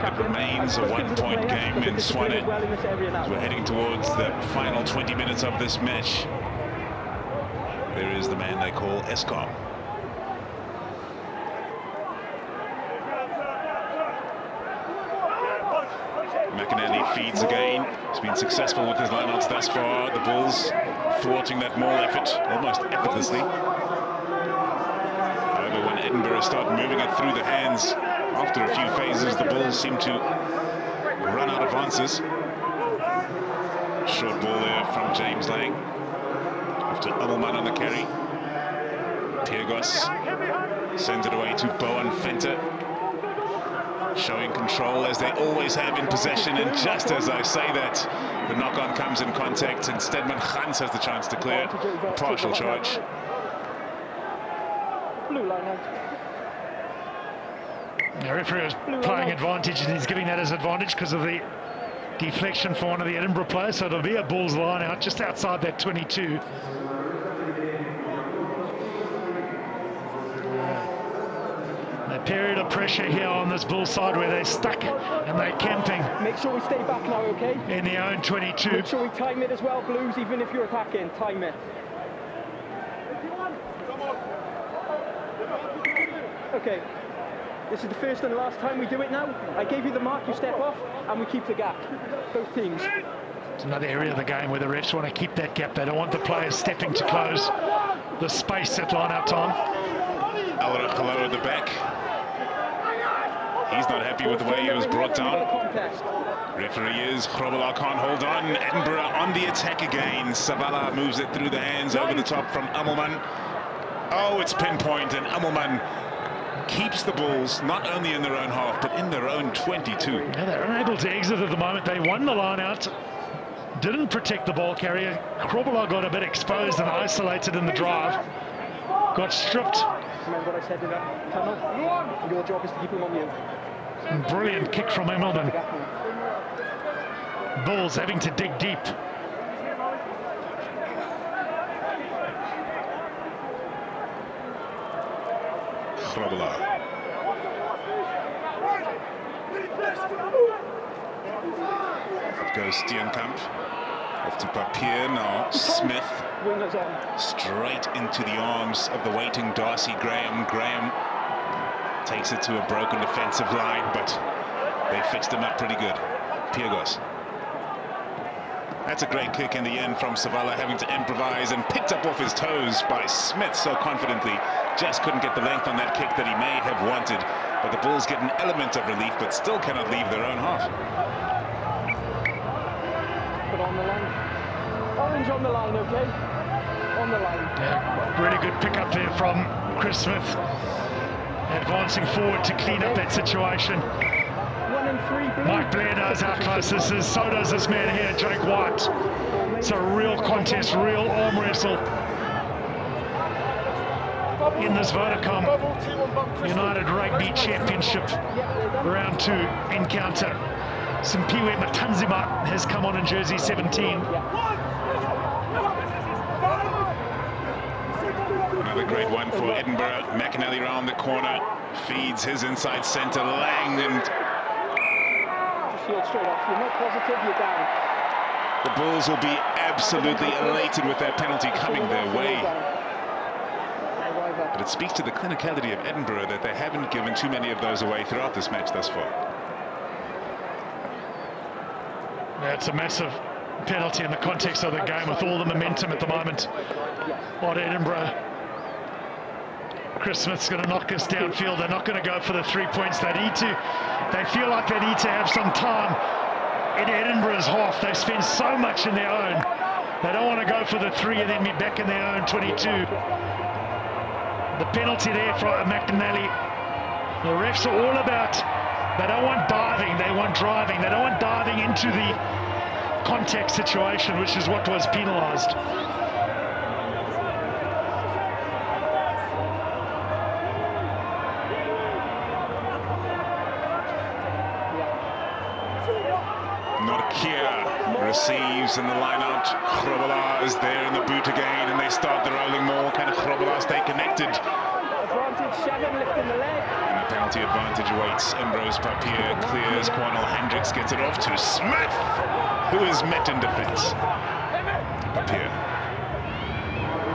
[SPEAKER 1] It remains a one-point game in Swanage. We're heading towards the final 20 minutes of this match. There is the man they call Escom. McAnally feeds again. He's been successful with his lineouts thus far. The Bulls thwarting that maul effort almost effortlessly. However, when Edinburgh start moving it through the hands, after a few phases, the Bulls seem to run out of answers. Short ball there from James Lang. After Adelman on the carry. Pugos sends it away to Bowen Venter. Showing control as they always have in possession, and just as I say that, the knock-on comes in contact, and Stedman Gans has the chance to clear a partial charge.
[SPEAKER 3] Blue line out.
[SPEAKER 2] The referee is playing advantage, and he's giving that as advantage because of the deflection for one of the Edinburgh players. So it'll be a Bulls line out just outside that 22. A period of pressure here on this Bulls side where they're stuck and they're camping.
[SPEAKER 3] Make sure we stay back now, okay?
[SPEAKER 2] In their own 22.
[SPEAKER 3] Make sure we time it as well, Blues, even if you're attacking, time it. Okay. This is the first and last time we do it now. I gave you the mark, you step off, and we keep the gap. Both teams.
[SPEAKER 2] It's another area of the game where the refs want to keep that gap. They don't want the players stepping to close the space at line-out time.
[SPEAKER 1] Alrachalo at the back. He's not happy with the way he was brought down. Referee is Grobbelaar can't hold on. Edinburgh on the attack again. Savala moves it through the hands over the top from Amelman. Oh, it's pinpoint, and Amelman keeps the Bulls not only in their own half but in their own 22.
[SPEAKER 2] Yeah, they're unable to exit at the moment. They won the line out, didn't protect the ball carrier. Grobbelaar got a bit exposed and isolated in the drive, got stripped.
[SPEAKER 3] Remember what I said in that tunnel? Your job is to keep him on you.
[SPEAKER 2] Brilliant kick from Emelman. Bulls having to dig deep.
[SPEAKER 1] Grobbelaar. It goes Steenkamp. Off to Papier now. Smith. Straight into the arms of the waiting Darcy Graham. Graham Takes it to a broken defensive line, but they fixed him up pretty good. Piagos. That's a great kick in the end from Savala, having to improvise and picked up off his toes by Smith so confidently. Just couldn't get the length on that kick that he may have wanted. But the Bulls get an element of relief, but still cannot leave their own half.
[SPEAKER 3] Put on the line. Orange on the line, okay? On the line.
[SPEAKER 2] Yeah, really good pick up there from Chris Smith. Advancing forward to clean up that situation.
[SPEAKER 3] 1 and 3 blue.
[SPEAKER 2] Mike Blair knows how close this is, so does this man here, Jake White. It's a real contest, real arm wrestle in this Vodacom United Rugby Championship round 2 encounter. Simpiwe Matanzima has come on in jersey 17.
[SPEAKER 1] Another great one for Edinburgh. McAnally round the corner, feeds his inside centre, Lang, and
[SPEAKER 3] Shield straight off. You're not positive, you're down.
[SPEAKER 1] the Bulls will be absolutely elated with that penalty coming their way. But it speaks to the clinicality of Edinburgh that they haven't given too many of those away throughout this match thus far.
[SPEAKER 2] That's a massive penalty in the context of the game with all the momentum at the moment on Edinburgh. Chris Smith's going to knock us downfield. They're not going to go for the 3 points. They feel like they need to have some time in Edinburgh's half. They spend so much in their own. They don't want to go for the 3 and then be back in their own 22. The penalty there for McAnally. The refs are all about, they don't want diving, they want driving. They don't want diving into the contact situation, which is what was penalised.
[SPEAKER 1] Norkia receives in the line out. Grobbelaar is there in the boot again, and they start the rolling maul. Can Grobbelaar stay connected?
[SPEAKER 3] Advantage 7, lifting the leg.
[SPEAKER 1] And a penalty advantage awaits. Ambrose Papier clears. Cornel Hendricks gets it off to Smith, who is met in defence. Papier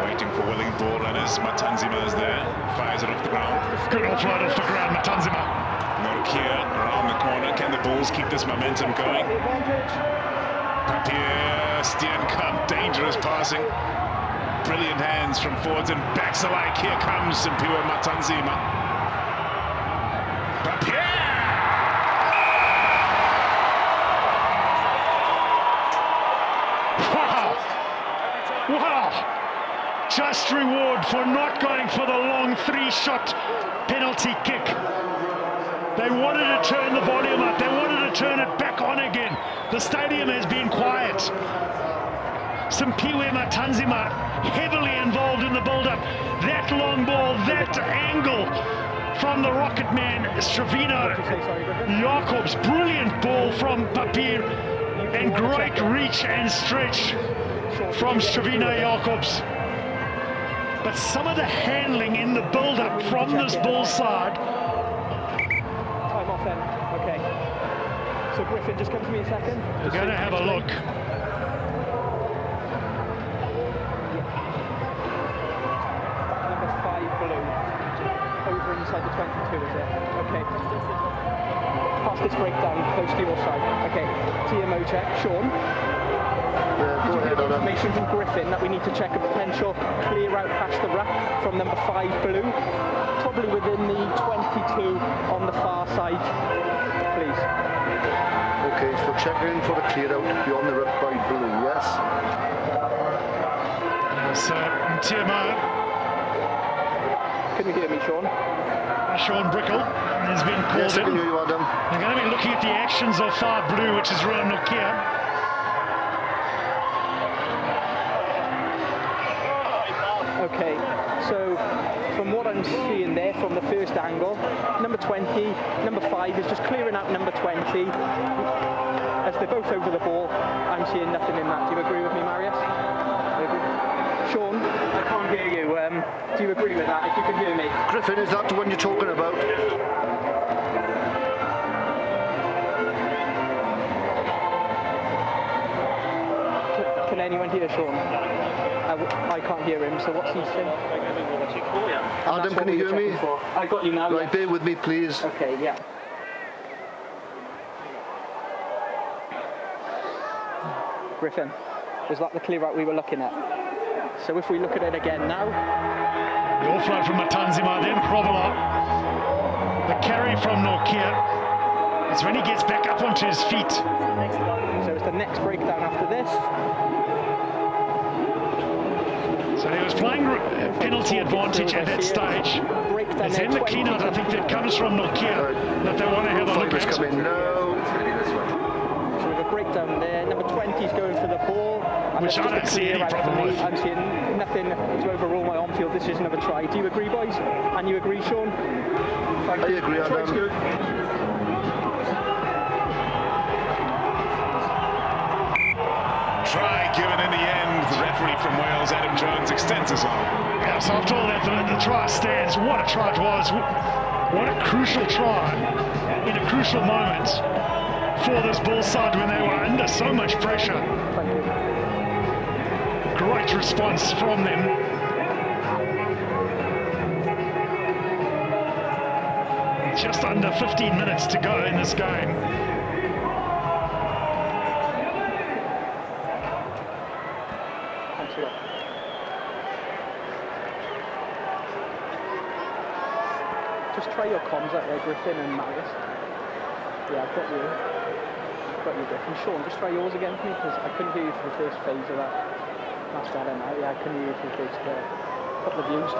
[SPEAKER 1] waiting for willing ball runners. Matanzima is there, fires it off the ground.
[SPEAKER 2] Good offload off the ground, Matanzima.
[SPEAKER 1] Norkia around the corner. Can the Bulls keep this momentum going? Papier, Steenkamp, dangerous passing. Brilliant hands from forwards and backs alike. Here comes Simpiwe Matanzima. Papier!
[SPEAKER 2] Wow! Wow! Just reward for not going for the long 3-shot penalty kick. They wanted to turn the volume up. They wanted to turn it back on again. The stadium has been quiet. Simpiwe Matanzima heavily involved in the build-up. That long ball, that angle from the rocket man, Stravino Jacobs. Brilliant ball from Papier. And great reach and stretch from Stravino Jacobs. But some of the handling in the build-up from this Bull side.
[SPEAKER 3] Time off then. Okay. So Griffin, just come to me a second.
[SPEAKER 2] We're going to have a look.
[SPEAKER 3] Number 5 blue. Over inside the 22, is it? Okay. Pass this breakdown close to your side. Okay. TMO check. Sean. Did you get information from Griffin that we need to check a potential clear out past the ruck from number 5 blue? Probably within the 22 on the far side, please.
[SPEAKER 4] Okay, so checking for the clear out beyond the ruck by blue, yes?
[SPEAKER 2] So, TMO.
[SPEAKER 3] Can you hear me, Sean?
[SPEAKER 2] Sean Brickle has been called
[SPEAKER 4] yes, I can
[SPEAKER 2] in.
[SPEAKER 4] hear you, Adam.
[SPEAKER 2] They're going to be looking at the actions of far blue, which is Rowan Nokia.
[SPEAKER 3] Okay, so from what I'm seeing there from the first angle, number 20, number 5 is just clearing out number 20. As they're both over the ball, I'm seeing nothing in that. Do you agree with me, Marius? Sean, I can't hear you. Do you agree with that, if you can hear me?
[SPEAKER 4] Griffin, is that the one you're talking about?
[SPEAKER 3] Can anyone hear Sean? I can't hear him, so what's he saying?
[SPEAKER 4] Adam, can you hear me?
[SPEAKER 3] I got you now.
[SPEAKER 4] Right,
[SPEAKER 3] Yeah.
[SPEAKER 4] bear with me, please.
[SPEAKER 3] Okay, yeah. Griffin, was that the clear out we were looking at? So if we look at it again now.
[SPEAKER 2] The offload from Matanzima, then Krovala. The carry from Nokia. It's when he gets back up onto his feet.
[SPEAKER 3] So it's the next breakdown after this.
[SPEAKER 2] So he was playing penalty advantage at that stage. It's in the clean out, I think, that comes from Nokia that they want to have a look at.
[SPEAKER 4] Coming now.
[SPEAKER 3] So we have a breakdown there. Number 20 is going for the ball.
[SPEAKER 2] Which I don't see any problem with.
[SPEAKER 3] I'm seeing nothing to overrule my on-field. This is another try. Do you agree, boys? And you agree, Sean?
[SPEAKER 4] I agree, Adam.
[SPEAKER 1] Try given in the end. The referee from Wales, Adam Jones, extends his arm.
[SPEAKER 2] Yeah, so after all that, the try stands. What a try it was. What a crucial try in a crucial moment for this Bulls side when they were under so much pressure. Great response from them. Just under 15 minutes to go in this game.
[SPEAKER 3] Just try your comms out there, Griffin and Marius. Yeah, I've got you. Griffin. Sean, just try yours again for me, because I couldn't hear you for the first phase of that. That's better now. Yeah, I couldn't hear you for the first couple of views.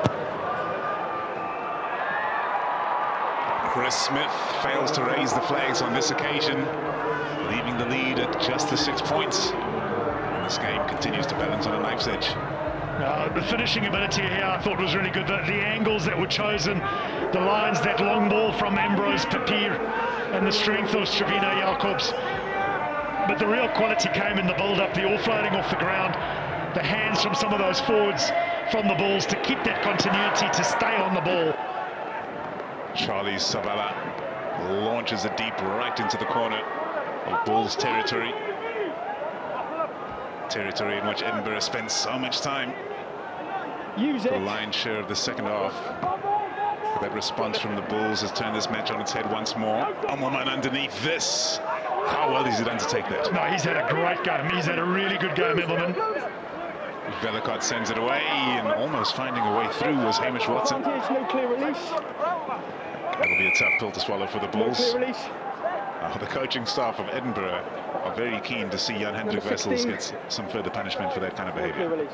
[SPEAKER 1] Chris Smith fails to raise the flags on this occasion, leaving the lead at just the 6 points. And this game continues to balance on a knife's edge.
[SPEAKER 2] The finishing ability here I thought was really good. The angles that were chosen, the lines, that long ball from Ambrose Papir, and the strength of Stravino Jacobs. But the real quality came in the build-up, the offloading off the ground, the hands from some of those forwards from the Bulls to keep that continuity, to stay on the ball.
[SPEAKER 1] Charlie Sabala launches it deep right into the corner of Bulls territory. Territory in which Edinburgh spent so much time. The lion's share of the second half. That response from the Bulls has turned this match on its head once more. Omoman underneath this. How well does he undertake that?
[SPEAKER 2] No, he's had a great game. He's had a really good game, Emmelman.
[SPEAKER 1] Velicott sends it away, and almost finding a way through was Hamish Watson.
[SPEAKER 3] No clear release.
[SPEAKER 1] That'll be a tough pill to swallow for the Bulls.
[SPEAKER 3] No clear release.
[SPEAKER 1] The coaching staff of Edinburgh are very keen to see Jan-Hendrik Wessels get some further punishment for that kind of behaviour.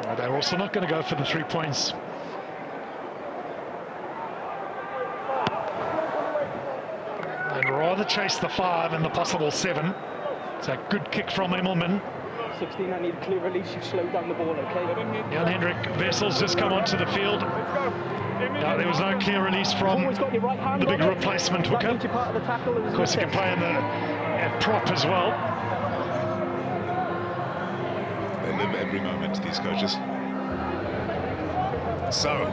[SPEAKER 2] Well, they're also not going to go for the 3 points. They'd rather chase the 5 and the possible 7. It's a good kick from Emmelman.
[SPEAKER 3] 16, I need a clear release. You slow down the ball, okay?
[SPEAKER 2] Jan-Hendrik Wessels just come onto the field. No, there was no clear release from the big replacement hooker. Of course, he can play in the prop as well.
[SPEAKER 1] They live every moment, these coaches. So,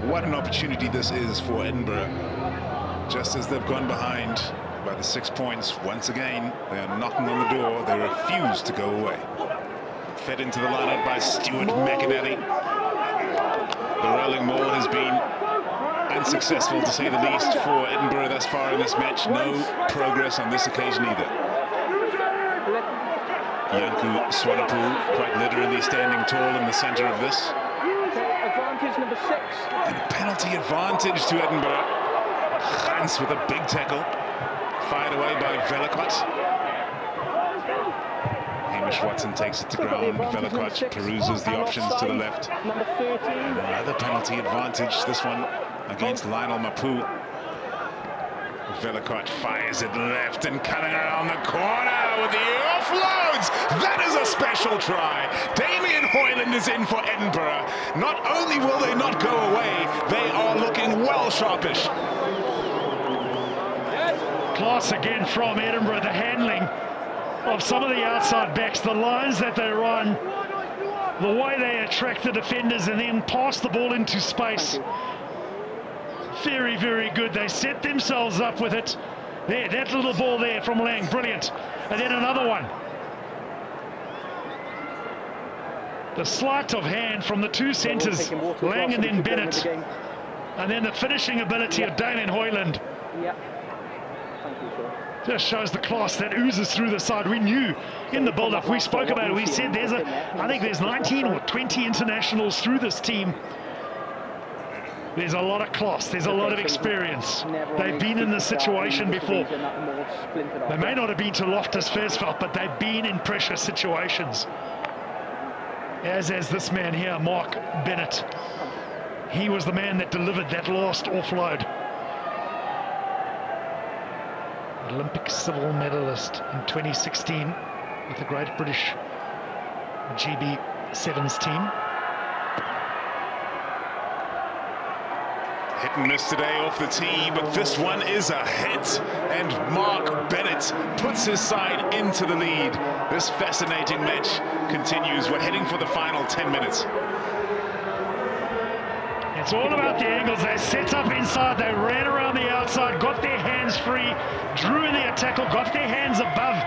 [SPEAKER 1] what an opportunity this is for Edinburgh. Just as they've gone behind by the 6 points, once again, they are knocking on the door. They refuse to go away. Fed into the lineup by Stuart McAnally. The rolling ball has been unsuccessful, to say the least, for Edinburgh thus far in this match. No progress on this occasion either. Yanku Swanepoel quite literally standing tall in the centre of this.
[SPEAKER 3] Advantage number 6.
[SPEAKER 1] And a penalty advantage to Edinburgh. Hans with a big tackle. Fired away by Velicott. Hamish Watson takes it to ground. Velicott peruses the options to the left.
[SPEAKER 3] Number 13.
[SPEAKER 1] Another penalty advantage, this one against Lionel Mapu. Velicott fires it left and coming around the corner with the offloads. That is a special try. Damien Hoyland is in for Edinburgh. Not only will they not go away, they are looking well sharpish.
[SPEAKER 2] Class again from Edinburgh, the handling of some of the outside backs, the lines that they run, the way they attract the defenders and then pass the ball into space. Very, very good. They set themselves up with it There, that little ball there from Lang, brilliant. And then another one. The sleight of hand from the two centres, Lang and then Bennett. And then the finishing ability of Damien Hoyland.
[SPEAKER 3] Yeah. Thank you, sir.
[SPEAKER 2] Just shows the class that oozes through the side. We knew in the build-up, we spoke about it, we said I think there's 19 or 20 internationals through this team. There's a lot of class, there's a lot of experience. They've been in this situation before. They may not have been to Loftus Versfeld, but they've been in pressure situations. As this man here, Mark Bennett. He was the man that delivered that last offload. Olympic silver medalist in 2016 with the Great British GB Sevens team.
[SPEAKER 1] Hit and miss today off the tee, but this one is a hit, and Mark Bennett puts his side into the lead. This fascinating match continues. We're heading for the final 10 minutes.
[SPEAKER 2] It's all about the angles. They set up inside, they ran around the outside, got their hands free, drew in their tackle, got their hands above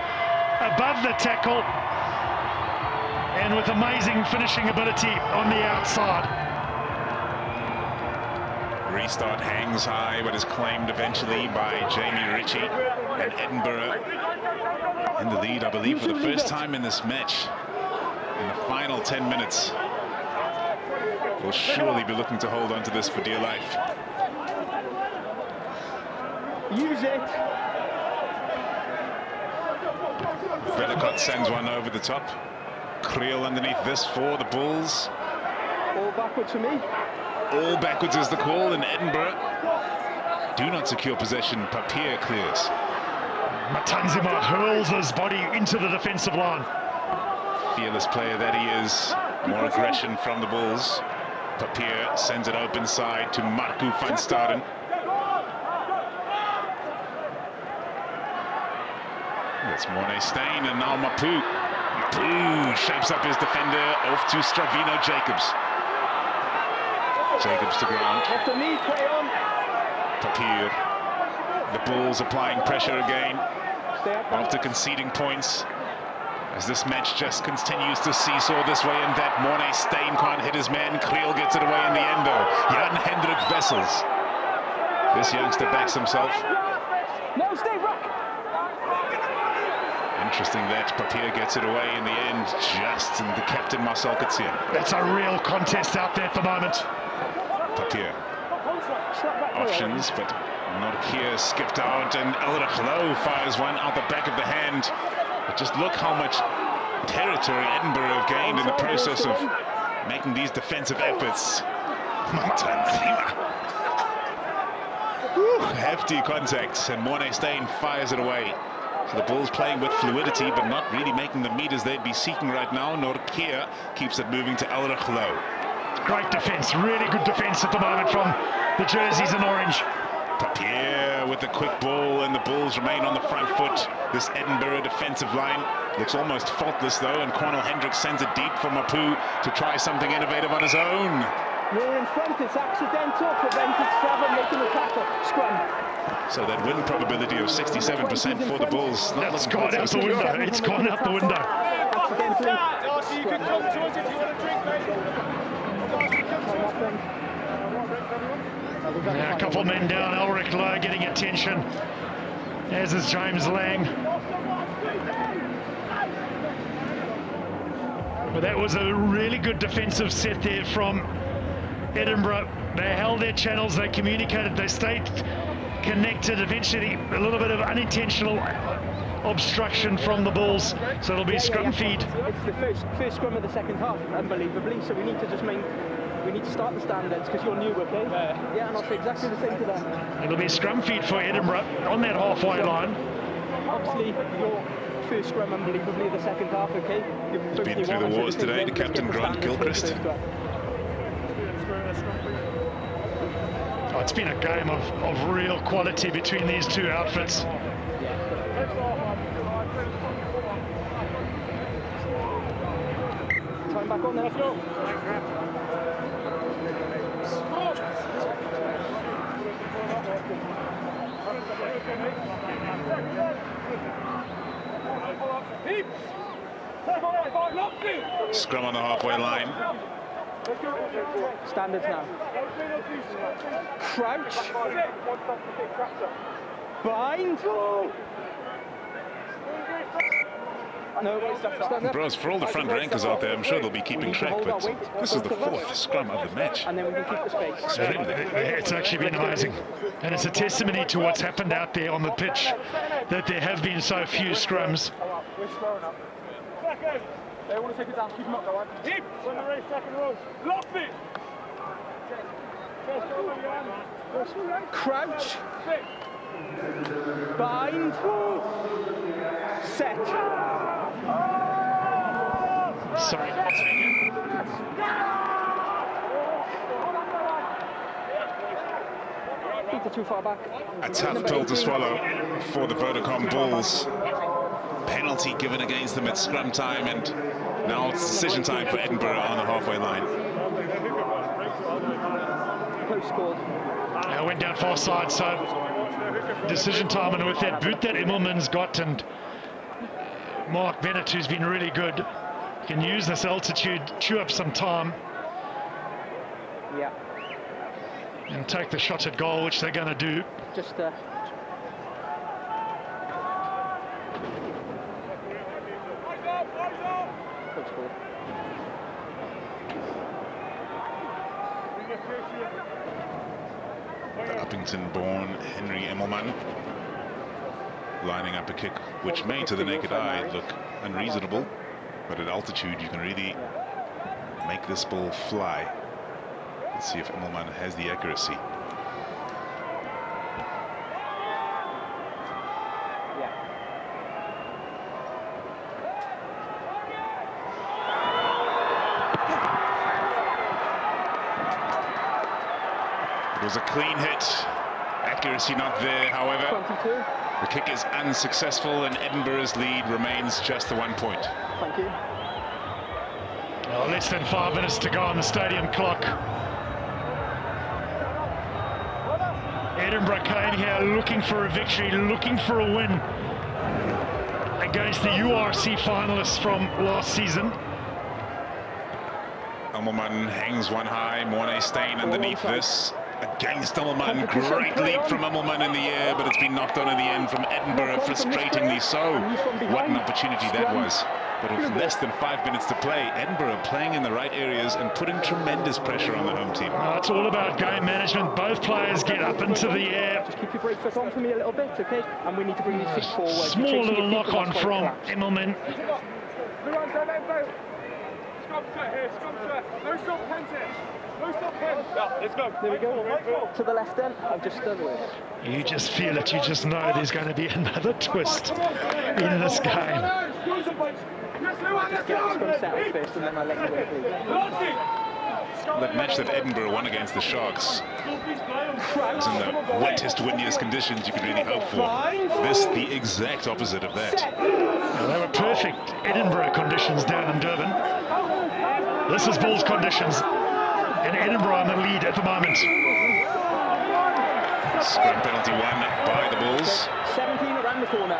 [SPEAKER 2] the tackle, and with amazing finishing ability on the outside.
[SPEAKER 1] Restart hangs high, but is claimed eventually by Jamie Ritchie, and Edinburgh in the lead, I believe, for the first time in this match. In the final 10 minutes, will surely be looking to hold on to this for dear life.
[SPEAKER 3] Use it.
[SPEAKER 1] Vedicott sends one over the top. Creel underneath this for the Bulls.
[SPEAKER 3] All backwards for me.
[SPEAKER 1] All backwards is the call in Edinburgh. Do not secure possession. Papier clears.
[SPEAKER 2] Matanzima hurls his body into the defensive line.
[SPEAKER 1] Fearless player that he is. More aggression from the Bulls. Papier sends it open side to Marco van Staden. That's Mornay Steyn, and now Mapu. Mapu shapes up his defender off to Stravino Jacobs. Jacobs to ground. Papier. The Bulls applying pressure again after conceding points. As this match just continues to seesaw this way and that, Mornay Steyn can't hit his man. Creel gets it away in the end though. Jan Hendrik Wessels. This youngster backs himself.
[SPEAKER 3] No, stay back.
[SPEAKER 1] Interesting that Papier gets it away in the end, just and the captain Marcel could see it.
[SPEAKER 2] That's a real contest out there at the moment.
[SPEAKER 1] Papier. Options, but not here. Skipped out, and Elrich Lowe fires one out the back of the hand. But just look how much territory Edinburgh have gained in the process of making these defensive efforts. Hefty contacts, and Mornay Steyn fires it away. So the Bulls playing with fluidity, but not really making the meters they'd be seeking right now. Norkia keeps it moving to Elrich Lowe.
[SPEAKER 2] Great defense, really good defense at the moment from the jerseys in orange.
[SPEAKER 1] Papier with the quick ball, and the Bulls remain on the front foot. This Edinburgh defensive line looks almost faultless though, and Cornel Hendricks sends it deep for Mapu to try something innovative on his own.
[SPEAKER 3] We're in front, it's accidental, prevented 7, making the tackle, scrum.
[SPEAKER 1] So that win probability of 67% for the Bulls.
[SPEAKER 2] That's gone out the window, it's gone out the window.
[SPEAKER 3] Accidentally.
[SPEAKER 5] You can come to us if you want a drink,
[SPEAKER 2] Yeah, a couple of men down, Elrich Lowe getting attention, as is James Lang. But that was a really good defensive set there from Edinburgh. They held their channels, they communicated, they stayed connected. Eventually a little bit of unintentional obstruction from the Bulls, so it'll be a scrum feed.
[SPEAKER 3] It's the first scrum of the second half, unbelievably, so we need to just we need to start the standards, because you're new, okay? Yeah, and I'll say exactly the same to them.
[SPEAKER 2] It'll be a scrum feed for Edinburgh on that halfway line.
[SPEAKER 3] Obviously, your first scrum, unbelievably, the second half, okay?
[SPEAKER 1] He's been through the wars today, the captain Grant Gilchrist.
[SPEAKER 2] Oh, it's been a game of real quality between these two outfits.
[SPEAKER 3] Time back on there. Let's go.
[SPEAKER 1] Scrum on the halfway line.
[SPEAKER 3] Standards now. Crouch. Bind. No,
[SPEAKER 1] Bros, for all the front rankers out there, I'm sure they'll be keeping track, but this is the 4th scrum of the match.
[SPEAKER 3] And then we can keep the space.
[SPEAKER 2] It's actually been amazing. And it's a testimony to what's happened out there on the pitch, that there have been so few scrums.
[SPEAKER 3] They want to take it down, keep them up, go on. Keep! When the race, second row. Lock it! Crouch. Bind. Set.
[SPEAKER 2] Sorry.
[SPEAKER 3] Feet are too far back.
[SPEAKER 1] A tough pill to swallow for the Vodacom Bulls. Penalty given against them at scrum time, and now it's decision time for Edinburgh on the halfway line.
[SPEAKER 3] Close score.
[SPEAKER 2] I went down far side, so decision time, and with that boot that Immelman's got, and Mark Bennett, who's been really good, can use this altitude, chew up some time,
[SPEAKER 3] Yeah.
[SPEAKER 2] and take the shot at goal, which they're going to do.
[SPEAKER 3] Just
[SPEAKER 1] The Uppington-born Henry Immelman lining up a kick which may to the naked eye look unreasonable, but at altitude you can really make this ball fly. Let's see if Immelman has the accuracy. It was a clean hit. Accuracy not there, however.
[SPEAKER 3] 22.
[SPEAKER 1] The kick is unsuccessful, and Edinburgh's lead remains just the 1 point.
[SPEAKER 3] Thank you.
[SPEAKER 2] Well, less than 5 minutes to go on the stadium clock. Edinburgh came here looking for a victory, looking for a win against the URC finalists from last season.
[SPEAKER 1] Immelman hangs one high, Mornay Stain underneath this. Against Immelman, great leap from Immelman in the air, but it's been knocked on in the end from Edinburgh, frustratingly so. What an opportunity that was. But with less than 5 minutes to play, Edinburgh playing in the right areas and putting tremendous pressure on the home team.
[SPEAKER 2] It's all about game management. Both players get up into the air.
[SPEAKER 3] Just keep your brake foot on for me a little bit, okay? And we need to bring these feet forward.
[SPEAKER 2] Small little knock on from Immelman.
[SPEAKER 3] Let's go. There we go. To the left then. I've just done it.
[SPEAKER 2] You just feel it. You just know there's going to be another twist in this game.
[SPEAKER 3] Just get the scrum settled first, and then I'll let you win, please.
[SPEAKER 1] That match that Edinburgh won against the Sharks was in the wettest, windiest conditions you could really hope for. This, the exact opposite of that.
[SPEAKER 2] Well, they were perfect Edinburgh conditions down in Durban. This is Bulls conditions, and Edinburgh in the lead at the moment.
[SPEAKER 1] Scrum penalty won by the Bulls.
[SPEAKER 3] 17 around the corner.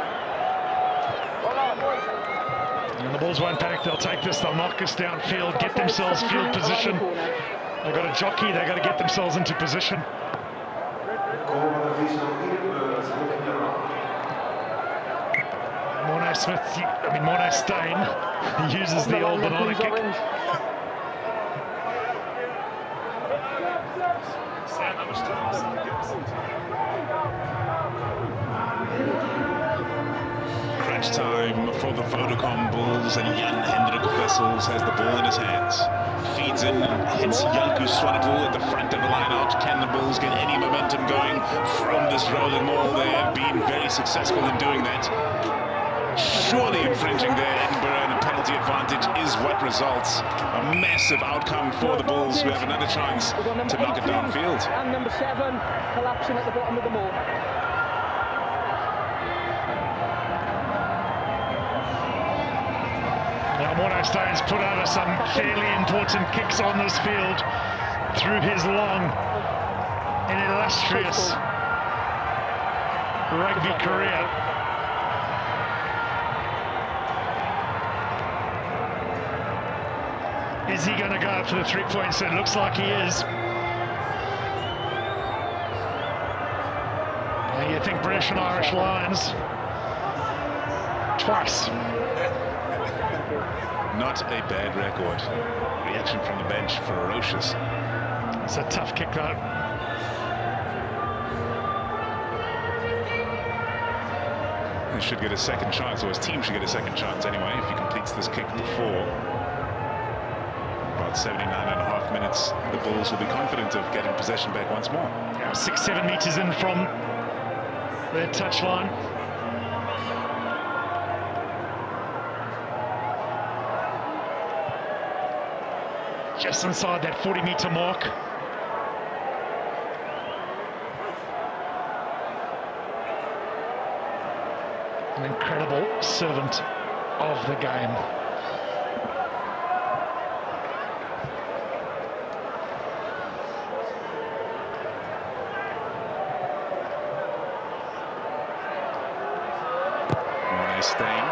[SPEAKER 2] And the Bulls won't panic. They'll take this. They'll knock us downfield, get themselves field position. They've got a jockey. They've got to get themselves into position. Mornay Stain uses the old banana kick.
[SPEAKER 1] Crunch time for the Vodacom Bulls, and Jan Hendrik Wessels has the ball in his hands. Feeds in and hits Janku Swanepoel at the front of the line-out. Can the Bulls get any momentum going from this rolling maul? They have been very successful in doing that. Surely infringing there, Edinburgh, and a penalty advantage is what results. A massive outcome for the Bulls, who have another chance to knock it downfield.
[SPEAKER 3] And number 7 collapsing at the bottom of the maul.
[SPEAKER 2] Now Mornay Stain's put over some fairly important kicks on this field through his long and illustrious rugby career. Is he going to go for the 3 points? It looks like he is. You think British and Irish Lions twice.
[SPEAKER 1] Not a bad record. Reaction from the bench, ferocious.
[SPEAKER 2] It's a tough kick though.
[SPEAKER 1] He should get a second chance, or his team should get a second chance anyway, if he completes this kick before about 79.5 minutes. The Bulls will be confident of getting possession back once more.
[SPEAKER 2] 6-7 meters in from their touchline. Just inside that 40-meter mark. An incredible servant of the game.
[SPEAKER 1] Stain.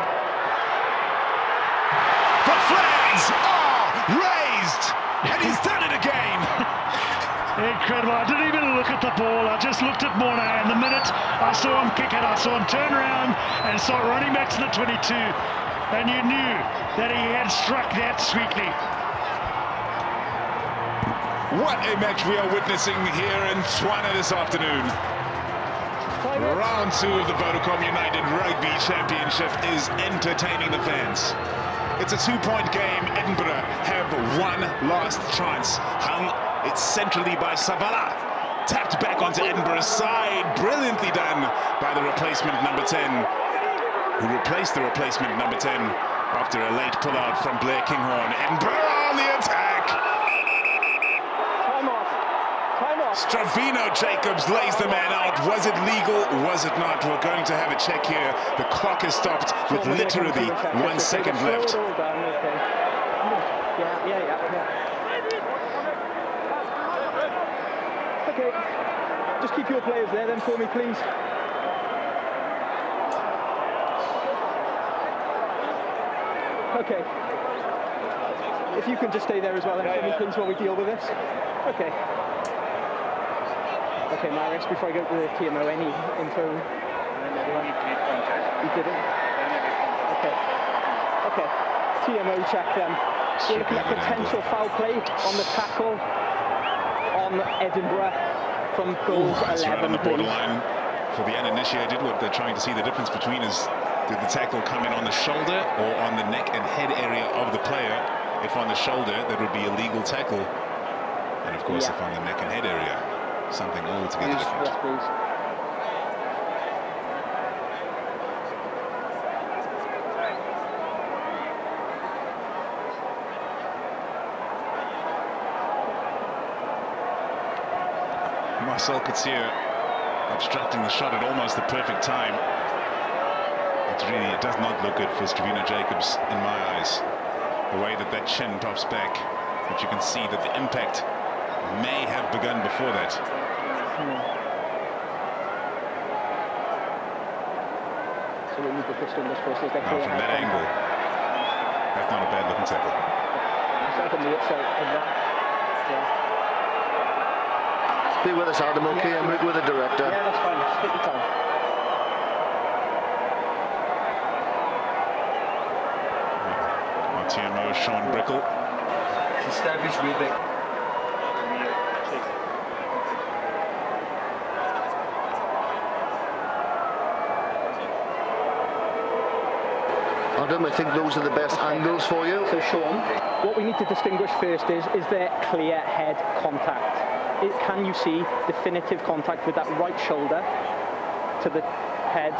[SPEAKER 1] For flags! Oh, raised! And he's done it again!
[SPEAKER 2] Incredible. I didn't even look at the ball. I just looked at Morna, and the minute I saw him kick it, I saw him turn around and start running back to the 22. And you knew that he had struck that sweetly.
[SPEAKER 1] What a match we are witnessing here in Tshwane this afternoon. Round 2 of the Vodacom United Rugby Championship is entertaining the fans. It's a 2-point game. Edinburgh have one last chance. Hung it's centrally by Savala. Tapped back onto Edinburgh's side. Brilliantly done by the replacement number 10, who replaced the replacement number 10 after a late pullout from Blair Kinghorn. Edinburgh on the attack.
[SPEAKER 3] Time off.
[SPEAKER 1] Stravino Jacobs lays the man out. Was it legal? Was it not? We're going to have a check here. The clock is stopped with literally 1 second left.
[SPEAKER 3] Okay, just keep your players there then for me, please. Okay. If you can just stay there as well then for me, please, while we deal with this. Okay. Okay, Marius, before I go to the TMO, any info? You didn't? Okay. TMO check then. We're looking at potential foul play on the tackle on Edinburgh from Bulls 11,
[SPEAKER 1] on the
[SPEAKER 3] please.
[SPEAKER 1] borderline for the uninitiated. What they're trying to see the difference between is, did the tackle come in on the shoulder or on the neck and head area of the player? If on the shoulder, that would be a legal tackle. And of course, if on the neck and head area, something altogether different.
[SPEAKER 3] Yes, please.
[SPEAKER 1] Marcel Coetzee obstructing the shot at almost the perfect time. It does not look good for Stravino Jacobs in my eyes. The way that chin pops back, but you can see that the impact may have begun before that.
[SPEAKER 3] So we need to push them this first.
[SPEAKER 1] Now from that angle, that's not a bad looking tackle.
[SPEAKER 4] Be with us, Adam, okay? I'm with the director.
[SPEAKER 3] Yeah, that's fine. Just take your time.
[SPEAKER 1] Our TMO, Sean Brickle.
[SPEAKER 5] Established with it.
[SPEAKER 4] Adam, I think those are the best angles for you.
[SPEAKER 3] So, Sean, what we need to distinguish first is there clear head contact? Can you see definitive contact with that right shoulder to the head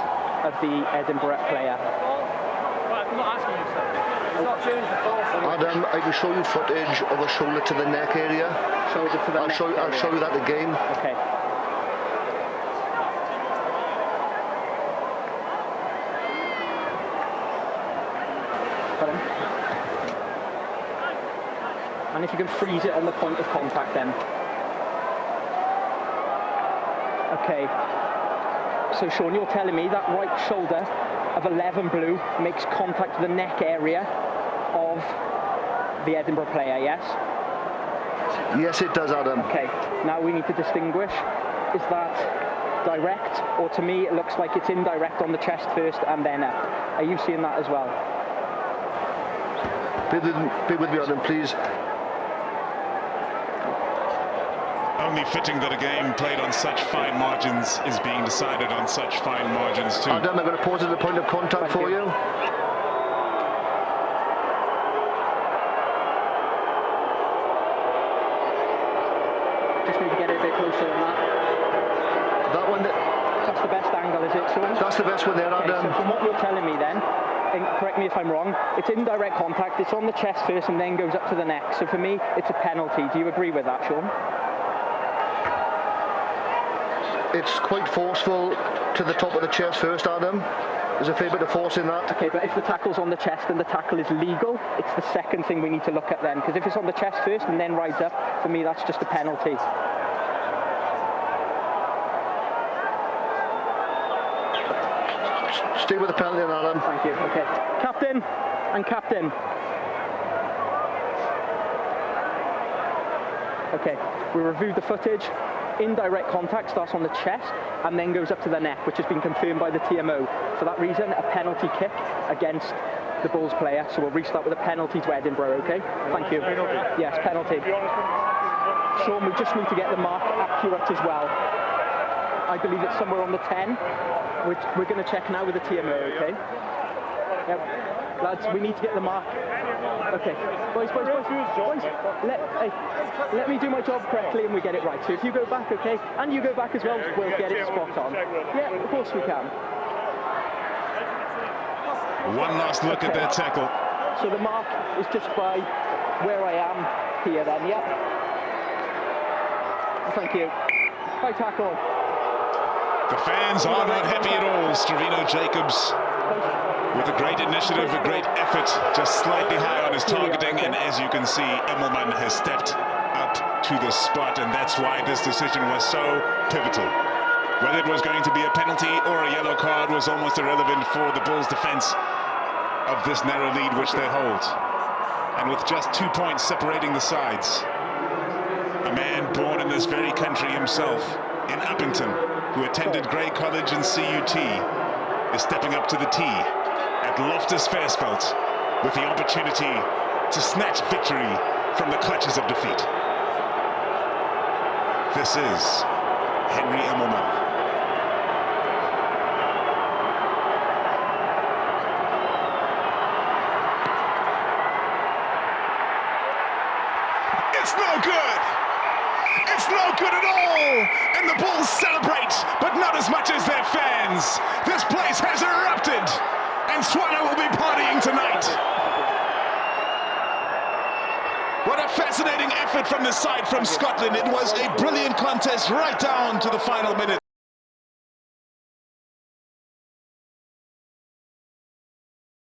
[SPEAKER 3] of the Edinburgh player?
[SPEAKER 5] Right, I'm not asking you, sir. It's not changed the ball.
[SPEAKER 4] Adam, I can show you footage of a shoulder to the neck area.
[SPEAKER 3] Shoulder to the neck area.
[SPEAKER 4] I'll show you that again.
[SPEAKER 3] Okay. Got him. And if you can freeze it on the point of contact then. Okay. So Sean, you're telling me that right shoulder of 11 blue makes contact with the neck area of the Edinburgh player, yes?
[SPEAKER 4] Yes, it does, Adam.
[SPEAKER 3] Okay, now we need to distinguish. Is that direct, or to me it looks like it's indirect on the chest first and then up? Are you seeing that as well?
[SPEAKER 4] Be with me, Adam, please.
[SPEAKER 1] Only fitting that a game played on such fine margins is being decided on such fine margins too.
[SPEAKER 4] Adam, I'm going to pause at the point of contact for you.
[SPEAKER 3] Just need to get it a bit closer than that.
[SPEAKER 4] That one,
[SPEAKER 3] That's the best angle, is it, Sean?
[SPEAKER 4] that's the best one there,
[SPEAKER 3] Okay,
[SPEAKER 4] Adam.
[SPEAKER 3] so from what you're telling me then, and correct me if I'm wrong, it's indirect contact, it's on the chest first and then goes up to the neck. So for me, it's a penalty. Do you agree with that, Sean?
[SPEAKER 4] It's quite forceful to the top of the chest first, Adam. There's a fair bit of force in that.
[SPEAKER 3] Okay, but if the tackle's on the chest and the tackle is legal, it's the second thing we need to look at then. Because if it's on the chest first and then rides up, for me, that's just a penalty.
[SPEAKER 4] Stay with the penalty, Adam.
[SPEAKER 3] Thank you. Okay. Captain and captain. Okay, we reviewed the footage. Indirect contact starts on the chest and then goes up to the neck, which has been confirmed by the TMO. For that reason, a penalty kick against the Bulls player. So we'll restart with a penalty to Edinburgh, okay? Thank you. Yes, penalty. Sean, we just need to get the mark accurate as well. I believe it's somewhere on the 10. We're going to check now with the TMO, okay? Yep. Lads, we need to get the mark. Okay. Boys. Let me do my job correctly and we get it right. So if you go back, okay, and you go back as well, we'll get it spot on. Yeah, of course we can.
[SPEAKER 1] One last look at that tackle.
[SPEAKER 3] So the mark is just by where I am here then, yeah? Thank you. High tackle.
[SPEAKER 1] The fans are not happy at all. Stravino Jacobs with a great initiative, a great effort, just slightly high on his targeting, and as you can see, Emmelman has stepped up to the spot, and that's why this decision was so pivotal. Whether it was going to be a penalty or a yellow card was almost irrelevant for the Bulls' defense of this narrow lead which they hold. And with just 2 points separating the sides, a man born in this very country himself, in Uppington, who attended Grey College and CUT, is stepping up to the tee at Loftus Versfeld with the opportunity to snatch victory from the clutches of defeat. This is Henry Emmelman. It's no good! It's no good at all! And the Bulls celebrate, but not as much as their fans. This place has erupted, and Swana will be partying tonight. What a fascinating effort from this side from Scotland. It was a brilliant contest right down to the final minute.